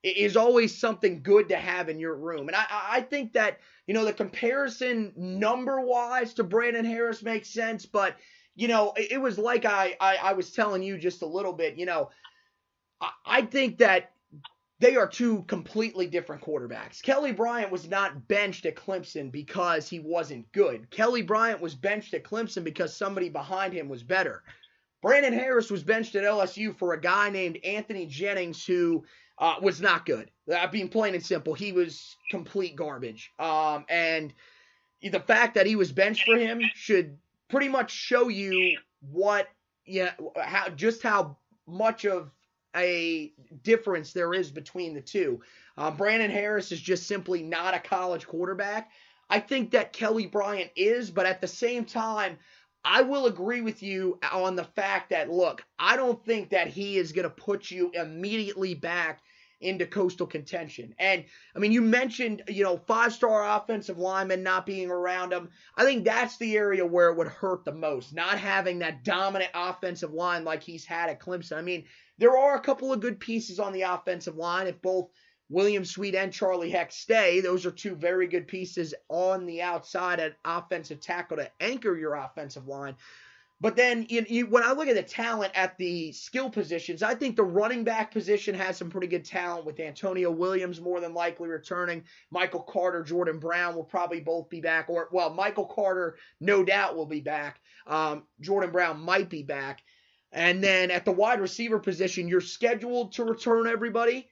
is always something good to have in your room. And I think that, the comparison number-wise to Brandon Harris makes sense, but, it was like I was telling you just a little bit, I think that they are 2 completely different quarterbacks. Kelly Bryant was not benched at Clemson because he wasn't good. Kelly Bryant was benched at Clemson because somebody behind him was better. Brandon Harris was benched at LSU for a guy named Anthony Jennings who was not good. Being plain and simple, he was complete garbage. And the fact that he was benched for him should pretty much show you how much of a difference there is between the two. Brandon Harris is just simply not a college quarterback. I think that Kelly Bryant is, but at the same time, I will agree with you on the fact that, look, I don't think that he is going to put you immediately back into coastal contention. And, I mean, you mentioned, 5-star offensive linemen not being around him. I think that's the area where it would hurt the most, not having that dominant offensive line like he's had at Clemson. I mean, there are a couple of good pieces on the offensive line. If both William Sweet and Charlie Heck stay, those are 2 very good pieces on the outside at offensive tackle to anchor your offensive line. But then when I look at the talent at the skill positions, I think the running back position has some pretty good talent with Antonio Williams more than likely returning. Michael Carter, Jordan Brown will probably both be back. Michael Carter no doubt will be back. Jordan Brown might be back. And then at the wide receiver position, you're scheduled to return everybody.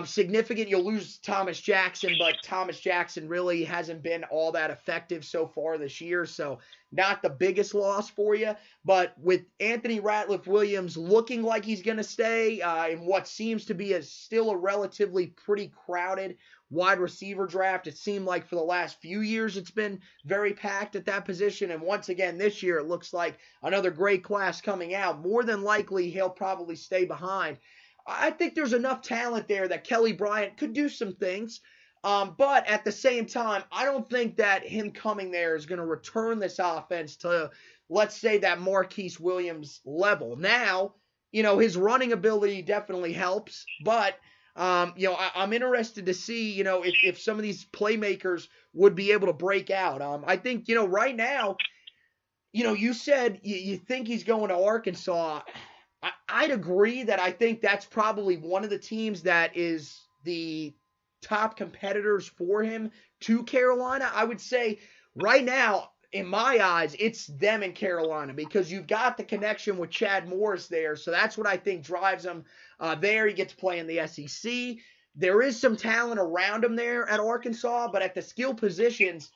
Significant, you'll lose Thomas Jackson, but Thomas Jackson really hasn't been all that effective so far this year, so not the biggest loss for you. But with Anthony Ratliff-Williams looking like he's going to stay in what seems to be still a relatively pretty crowded wide receiver draft, it seemed like for the last few years it's been very packed at that position, and once again this year it looks like another great class coming out. More than likely he'll probably stay behind. I think there's enough talent there that Kelly Bryant could do some things. But at the same time, I don't think that him coming there is going to return this offense to, let's say, that Marquise Williams level. Now, his running ability definitely helps, but I'm interested to see, if some of these playmakers would be able to break out. I think, right now, you said you think he's going to Arkansas. I'd agree that I think that's probably one of the teams that is the top competitors for him to Carolina. I would say right now, in my eyes, it's them in Carolina because you've got the connection with Chad Morris there. So that's what I think drives him there. He gets to play in the SEC. There is some talent around him there at Arkansas, but at the skill positions,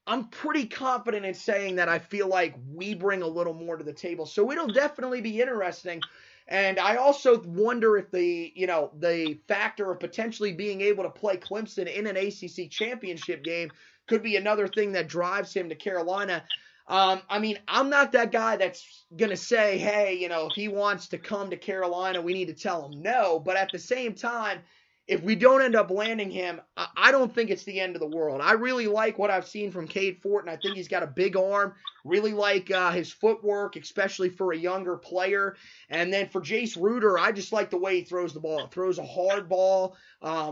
I'm pretty confident in saying that I feel like we bring a little more to the table. So it'll definitely be interesting. And I also wonder if the factor of potentially being able to play Clemson in an ACC championship game could be another thing that drives him to Carolina. I'm not that guy that's going to say, hey, if he wants to come to Carolina, we need to tell him no. But at the same time, if we don't end up landing him, I don't think it's the end of the world. I really like what I've seen from Cade Fortin. I think he's got a big arm. Really like his footwork, especially for a younger player. And then for Jace Ruder, I just like the way he throws the ball. Throws a hard ball.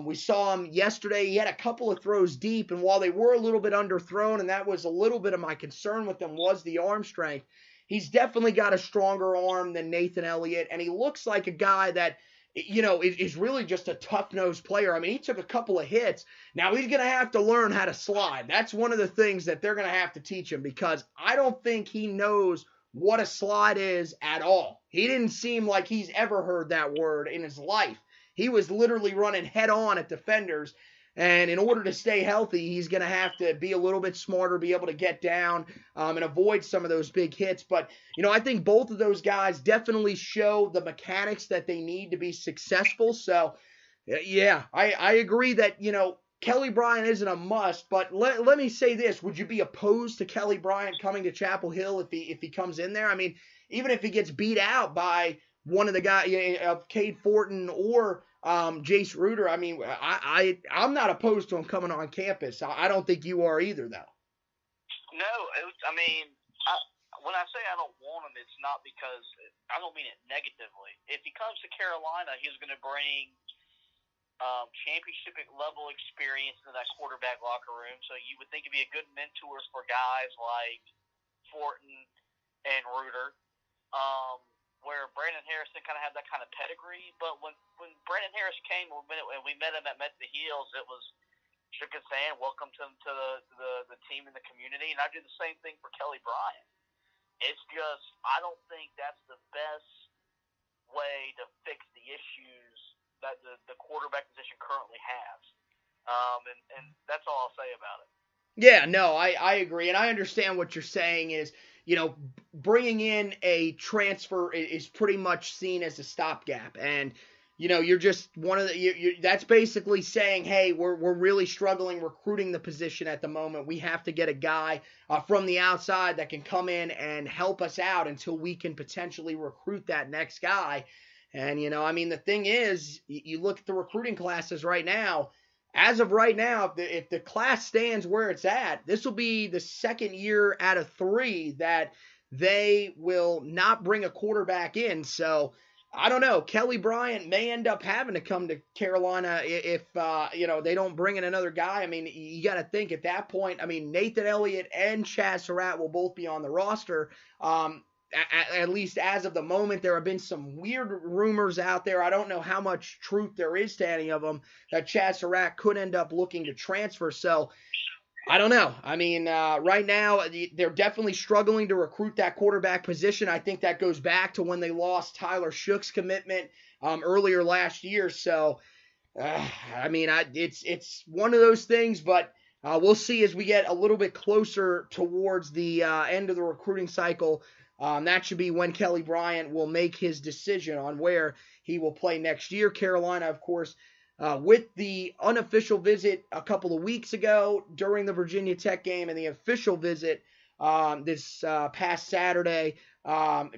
We saw him yesterday. He had a couple of throws deep, and while they were a little bit underthrown, and that was a little bit of my concern with him, was the arm strength. He's definitely got a stronger arm than Nathan Elliott, and he looks like a guy that is really just a tough-nosed player. I mean, he took a couple of hits. Now he's going to have to learn how to slide. That's one of the things that they're going to have to teach him because I don't think he knows what a slide is at all. He didn't seem like he's ever heard that word in his life. He was literally running head-on at defenders. And in order to stay healthy, he's going to have to be a little bit smarter, be able to get down and avoid some of those big hits. But, I think both of those guys definitely show the mechanics that they need to be successful. So, yeah, I agree that, Kelly Bryant isn't a must. But let me say this. Would you be opposed to Kelly Bryant coming to Chapel Hill if he comes in there? I mean, even if he gets beat out by one of the guys of Cade Fortin or Jace Ruder, I mean, I'm not opposed to him coming on campus. I don't think you are either, though. No, when I say I don't want him, it's not because I don't mean it negatively. If he comes to Carolina, he's going to bring championship level experience in that quarterback locker room. So you would think he'd be a good mentor for guys like Fortin and Ruder. Where Brandon Harrison kind of had that kind of pedigree. But when Brandon Harris came and we met him at Met the Heels, it was shook his hand, welcomed him to the team and the community. And I do the same thing for Kelly Bryant. It's just, I don't think that's the best way to fix the issues that the quarterback position currently has. And that's all I'll say about it. Yeah, no, I agree. And I understand what you're saying is, bringing in a transfer is pretty much seen as a stopgap. And, you're just one of the, that's basically saying, hey, we're really struggling recruiting the position at the moment. We have to get a guy from the outside that can come in and help us out until we can potentially recruit that next guy. And, the thing is, you look at the recruiting classes right now. As of right now, if the class stands where it's at, this will be the second year out of 3 that they will not bring a quarterback in. So, I don't know. Kelly Bryant may end up having to come to Carolina if they don't bring in another guy. I mean, you got to think at that point, Nathan Elliott and Chaz Surratt will both be on the roster. At least as of the moment, there have been some weird rumors out there. I don't know how much truth there is to any of them that Chaz Surratt could end up looking to transfer. So, I don't know. Right now, they're definitely struggling to recruit that quarterback position. I think that goes back to when they lost Tyler Shook's commitment earlier last year. So, it's one of those things, but we'll see as we get a little bit closer towards the end of the recruiting cycle. That should be when Kelly Bryant will make his decision on where he will play next year. Carolina, of course, with the unofficial visit a couple of weeks ago during the Virginia Tech game and the official visit this past Saturday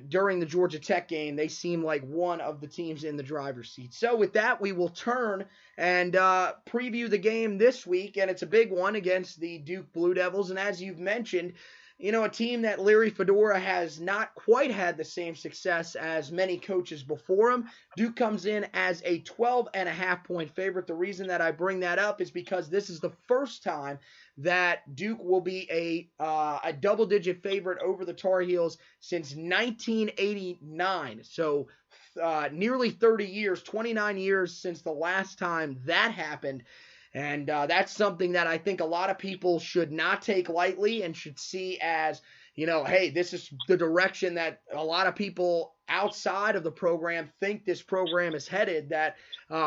during the Georgia Tech game, they seem like one of the teams in the driver's seat. So with that, we will turn and preview the game this week, and it's a big one against the Duke Blue Devils. And as you've mentioned, a team that Larry Fedora has not quite had the same success as many coaches before him. Duke comes in as a 12.5-point favorite. The reason that I bring that up is because this is the first time that Duke will be a double-digit favorite over the Tar Heels since 1989. So nearly 30 years, 29 years since the last time that happened. And that's something that I think a lot of people should not take lightly and should see as, hey, this is the direction that a lot of people outside of the program think this program is headed, that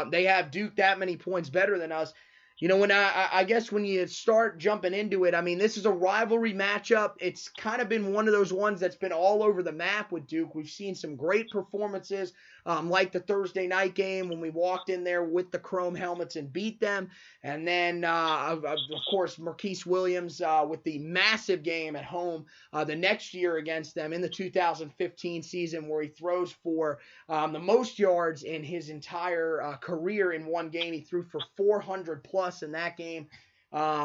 they have Duke that many points better than us. When I guess when you start jumping into it, I mean, this is a rivalry matchup. It's kind of been one of those ones that's been all over the map with Duke. We've seen some great performances, like the Thursday night game when we walked in there with the chrome helmets and beat them. And then, of course, Marquise Williams with the massive game at home the next year against them in the 2015 season, where he throws for the most yards in his entire career in one game. He threw for 400 plus in that game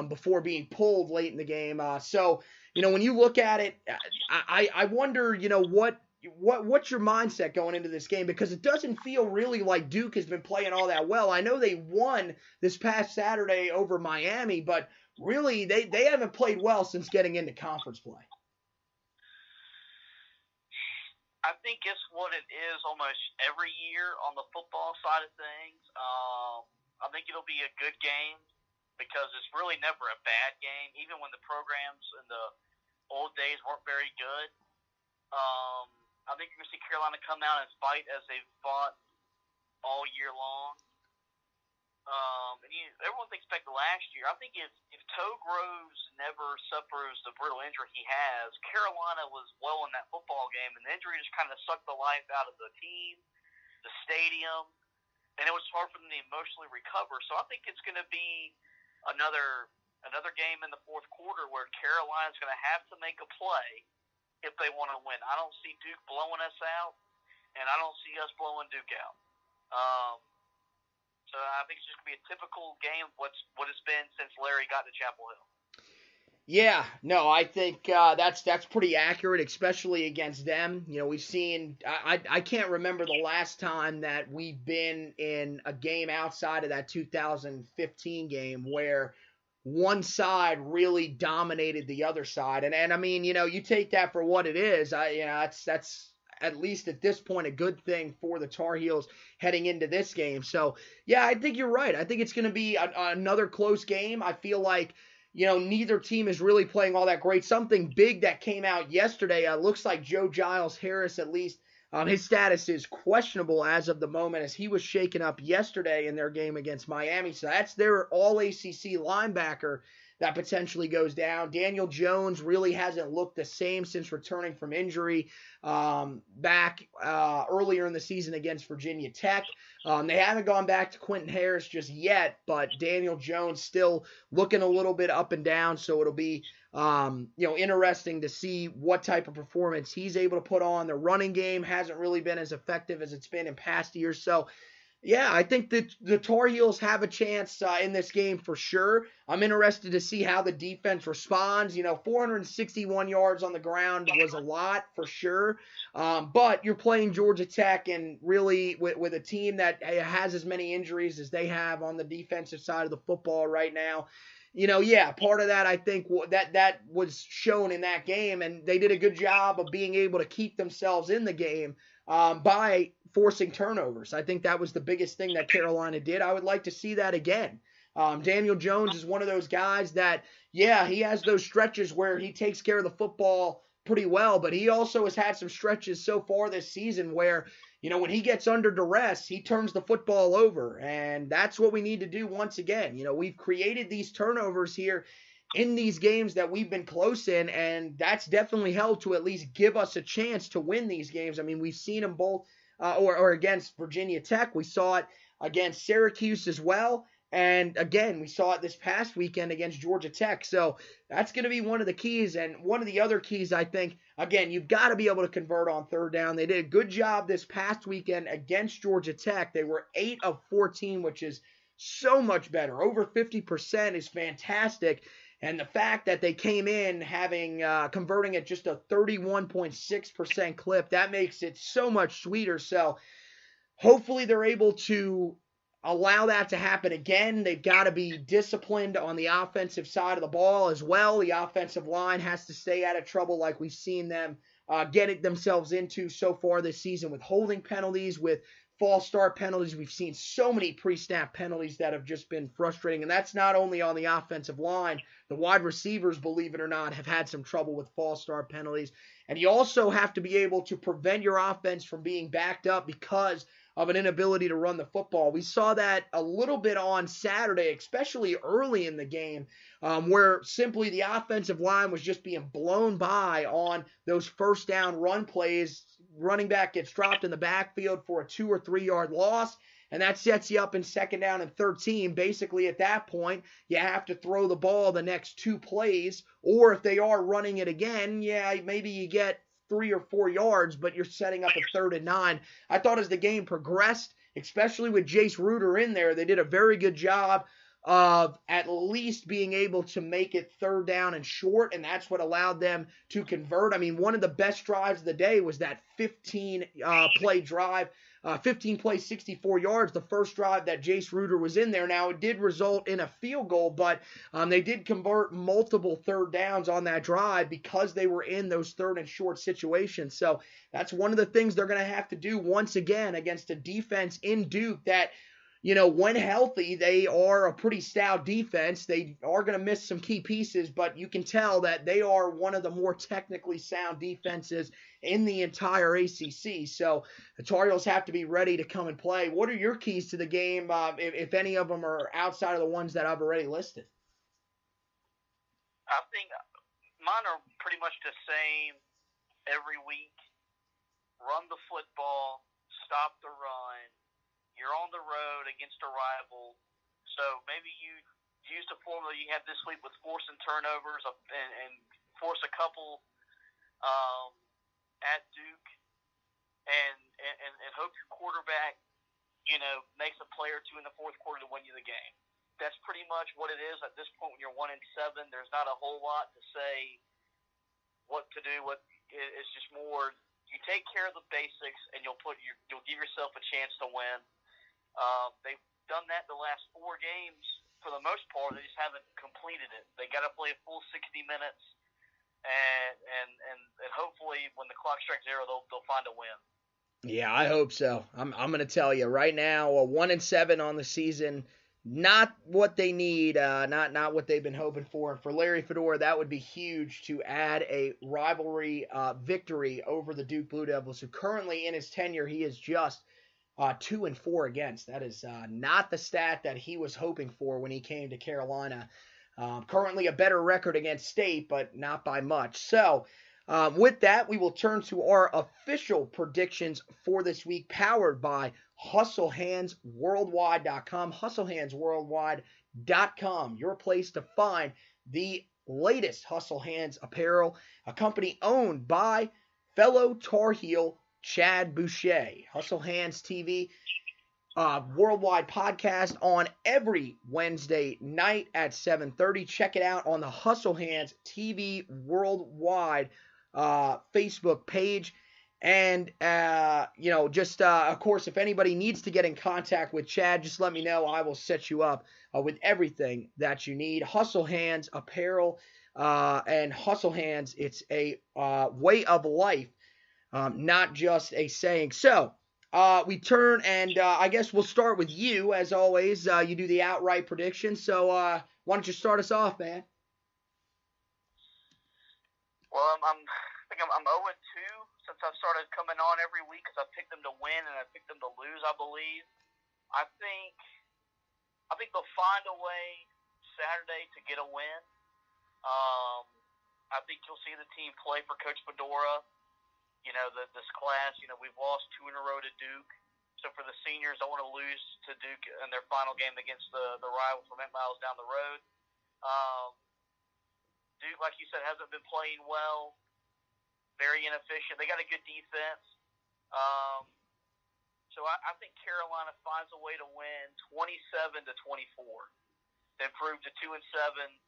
before being pulled late in the game. So, when you look at it, I wonder, what's your mindset going into this game? Because it doesn't feel really like Duke has been playing all that well. I know they won this past Saturday over Miami, but really they haven't played well since getting into conference play. I think it's what it is almost every year on the football side of things. I think it'll be a good game because it's really never a bad game, even when the programs in the old days weren't very good. I think you're going to see Carolina come out and fight as they've fought all year long. Everyone thinks back to last year. I think if Toe Groves never suffers the brutal injury he has, Carolina was well in that football game, and the injury just kind of sucked the life out of the team, the stadium, and it was hard for them to emotionally recover. So I think it's going to be another game in the fourth quarter where Carolina's going to have to make a play if they want to win. I don't see Duke blowing us out, and I don't see us blowing Duke out. So I think it's just going to be a typical game of what it's been since Larry got to Chapel Hill. Yeah, no, I think that's pretty accurate, especially against them. We've seen I can't remember the last time that we've been in a game outside of that 2015 game where one side really dominated the other side. And I mean, you take that for what it is. That's at least at this point a good thing for the Tar Heels heading into this game. So, yeah, I think you're right. I think it's going to be another close game. I feel like neither team is really playing all that great. Something big that came out yesterday, looks like Joe Giles Harris, at least, his status is questionable as of the moment, as he was shaken up yesterday in their game against Miami. So that's their all-ACC linebacker that potentially goes down. Daniel Jones really hasn't looked the same since returning from injury back earlier in the season against Virginia Tech. They haven't gone back to Quentin Harris just yet, but Daniel Jones still looking a little bit up and down, so it'll be interesting to see what type of performance he's able to put on. The running game hasn't really been as effective as it's been in past years. So, yeah, I think that the Tar Heels have a chance in this game for sure. I'm interested to see how the defense responds. 461 yards on the ground was a lot for sure. But you're playing Georgia Tech, and really with a team that has as many injuries as they have on the defensive side of the football right now. Part of that, I think, that was shown in that game, and they did a good job of being able to keep themselves in the game by forcing turnovers. I think that was the biggest thing that Carolina did. I would like to see that again. Daniel Jones is one of those guys that, he has those stretches where he takes care of the football pretty well, but he also has had some stretches so far this season where, when he gets under duress, he turns the football over, and that's what we need to do once again. We've created these turnovers here in these games that we've been close in, and that's definitely helped to at least give us a chance to win these games. I mean, we've seen them both, or against Virginia Tech. We saw it against Syracuse as well. And again, we saw it this past weekend against Georgia Tech. So that's going to be one of the keys. And one of the other keys, I think, again, you've got to be able to convert on third down. They did a good job this past weekend against Georgia Tech. They were 8 of 14, which is so much better. Over 50% is fantastic. And the fact that they came in having converting at just a 31.6% clip, that makes it so much sweeter. So hopefully they're able to allow that to happen again. They've got to be disciplined on the offensive side of the ball as well. The offensive line has to stay out of trouble like we've seen them get it themselves into so far this season with holding penalties, with false start penalties. We've seen so many pre-snap penalties that have just been frustrating, and that's not only on the offensive line. The wide receivers, believe it or not, have had some trouble with false start penalties. And you also have to be able to prevent your offense from being backed up because of an inability to run the football. We saw that a little bit on Saturday, especially early in the game, where simply the offensive line was just being blown by on those first down run plays. Running back gets dropped in the backfield for a 2 or 3 yard loss, and that sets you up in second down and 13. Basically, at that point, you have to throw the ball the next 2 plays, or if they are running it again, yeah, maybe you get 3 or 4 yards, but you're setting up a 3rd and 9. I thought as the game progressed, especially with Jace Ruder in there, they did a very good job of at least being able to make it 3rd down and short, and that's what allowed them to convert. I mean, one of the best drives of the day was that 15-play drive, 15 plays, 64 yards, the first drive that Jace Ruder was in there. Now, it did result in a field goal, but they did convert multiple 3rd downs on that drive because they were in those 3rd and short situations. So that's one of the things they're going to have to do once again against a defense in Duke that, you know, when healthy, they are a pretty stout defense. They are going to miss some key pieces, but you can tell that they are one of the more technically sound defenses in the entire ACC. So the Tar Heels have to be ready to come and play. What are your keys to the game, if any of them are outside of the ones that I've already listed? I think mine are pretty much the same every week. Run the football, stop the run. You're on the road against a rival, so maybe you use the formula you had this week with forcing turnovers and force a couple at Duke, and hope your quarterback, you know, makes a play or two in the fourth quarter to win you the game. That's pretty much what it is at this point. When you're 1-7, there's not a whole lot to say what to do. It's just more you take care of the basics, and you'll give yourself a chance to win. They've done that the last 4 games for the most part. They just haven't completed it. They got to play a full 60 minutes, and hopefully when the clock strikes 0, they'll find a win. Yeah, I hope so. I'm going to tell you right now, 1-7 on the season, not what they need, not what they've been hoping for. And for Larry Fedora, that would be huge to add a rivalry victory over the Duke Blue Devils, who currently in his tenure he is just 2-4 against. That is not the stat that he was hoping for when he came to Carolina. Currently a better record against State, but not by much. So with that, we will turn to our official predictions for this week, powered by HustleHandsWorldwide.com. HustleHandsWorldwide.com, your place to find the latest Hustle Hands apparel, a company owned by fellow Tar Heel Chad Boucher. Hustle Hands TV, worldwide podcast on every Wednesday night at 7:30. Check it out on the Hustle Hands TV Worldwide Facebook page. And, of course, if anybody needs to get in contact with Chad, just let me know. I will set you up with everything that you need. Hustle Hands apparel and Hustle Hands, it's a way of life. Not just a saying. So, we turn, and I guess we'll start with you, as always. You do the outright prediction, so why don't you start us off, man? Well, I think I'm 0-2 since I've started coming on every week because I picked them to win and I picked them to lose, I believe. I think they'll find a way Saturday to get a win. I think you'll see the team play for Coach Fedora. You know, this class, we've lost 2 in a row to Duke. So for the seniors, I want to lose to Duke in their final game against the rival from 8 miles down the road. Duke, like you said, hasn't been playing well. Very inefficient. They got a good defense. So I think Carolina finds a way to win 27-24. improve to 2-7,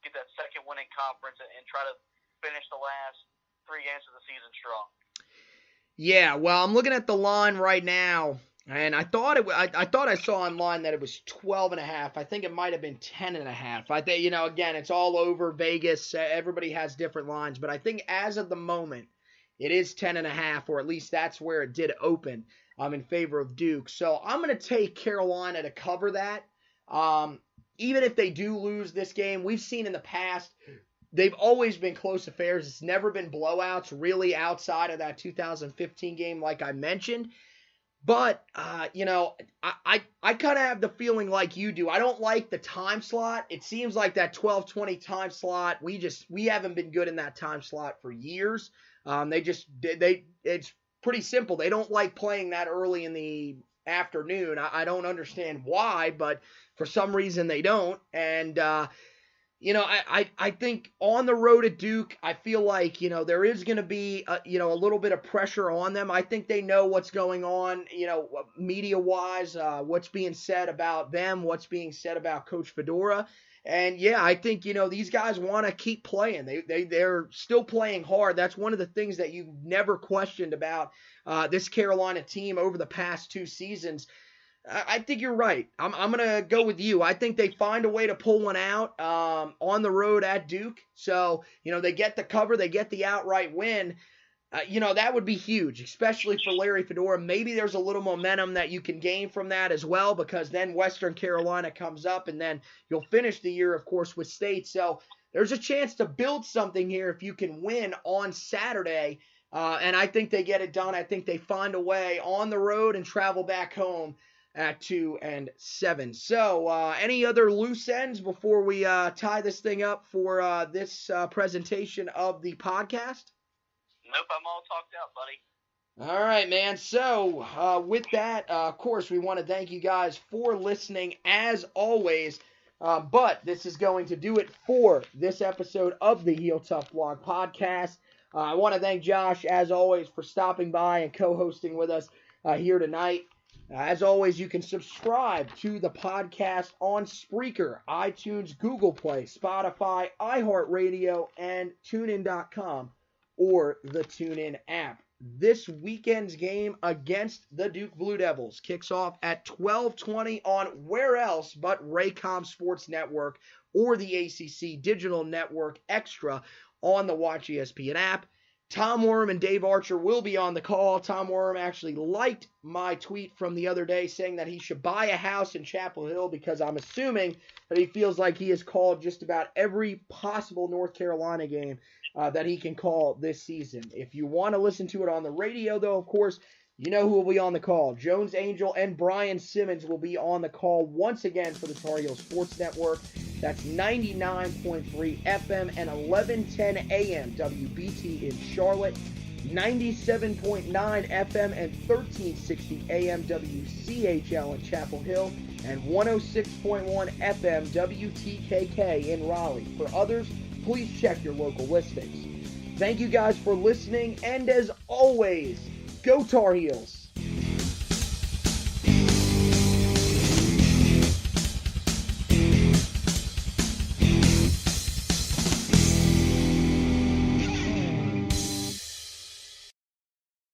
get that second win in conference, and try to finish the last 3 games of the season strong. Yeah, well, I'm looking at the line right now, and I thought I saw online that it was 12.5. I think it might have been 10.5. I think, again, it's all over Vegas. Everybody has different lines, but I think as of the moment, it is 10.5, or at least that's where it did open. In favor of Duke. So I'm going to take Carolina to cover that. Even if they do lose this game, we've seen in the past, they've always been close affairs. It's never been blowouts really outside of that 2015 game like I mentioned. But, I kind of have the feeling like you do. I don't like the time slot. It seems like that 12:20 time slot, we haven't been good in that time slot for years. It's pretty simple. They don't like playing that early in the afternoon. I don't understand why, but for some reason they don't. And, I think on the road at Duke, I feel like, there is going to be, a little bit of pressure on them. I think they know what's going on, media-wise, what's being said about them, what's being said about Coach Fedora. And, yeah, I think, these guys want to keep playing. They're still playing hard. That's one of the things that you've never questioned about this Carolina team over the past 2 seasons. I think you're right. I'm going to go with you. I think they find a way to pull one out on the road at Duke. So, they get the cover, they get the outright win. That would be huge, especially for Larry Fedora. Maybe there's a little momentum that you can gain from that as well, because then Western Carolina comes up, and then you'll finish the year, of course, with State. So there's a chance to build something here if you can win on Saturday, and I think they get it done. I think they find a way on the road and travel back home at 2-7. So any other loose ends before we tie this thing up for this presentation of the podcast? Nope, I'm all talked out, buddy. All right, man. So, with that, of course, we want to thank you guys for listening, as always. But this is going to do it for this episode of the Heel Tough Blog podcast. I want to thank Josh, as always, for stopping by and co-hosting with us here tonight. As always, you can subscribe to the podcast on Spreaker, iTunes, Google Play, Spotify, iHeartRadio, and TuneIn.com. or the TuneIn app. This weekend's game against the Duke Blue Devils kicks off at 12:20 on where else but Raycom Sports Network or the ACC Digital Network Extra on the Watch ESPN app. Tom Worm and Dave Archer will be on the call. Tom Worm actually liked my tweet from the other day saying that he should buy a house in Chapel Hill, because I'm assuming that he feels like he has called just about every possible North Carolina game that he can call this season. If you want to listen to it on the radio, though, of course, you know who will be on the call. Jones Angel and Brian Simmons will be on the call once again for the Tar Heel Sports Network. That's 99.3 FM and 1110 AM WBT in Charlotte, 97.9 FM and 1360 AM WCHL in Chapel Hill, and 106.1 FM WTKK in Raleigh. For others, please check your local listings. Thank you guys for listening, and as always, go Tar Heels!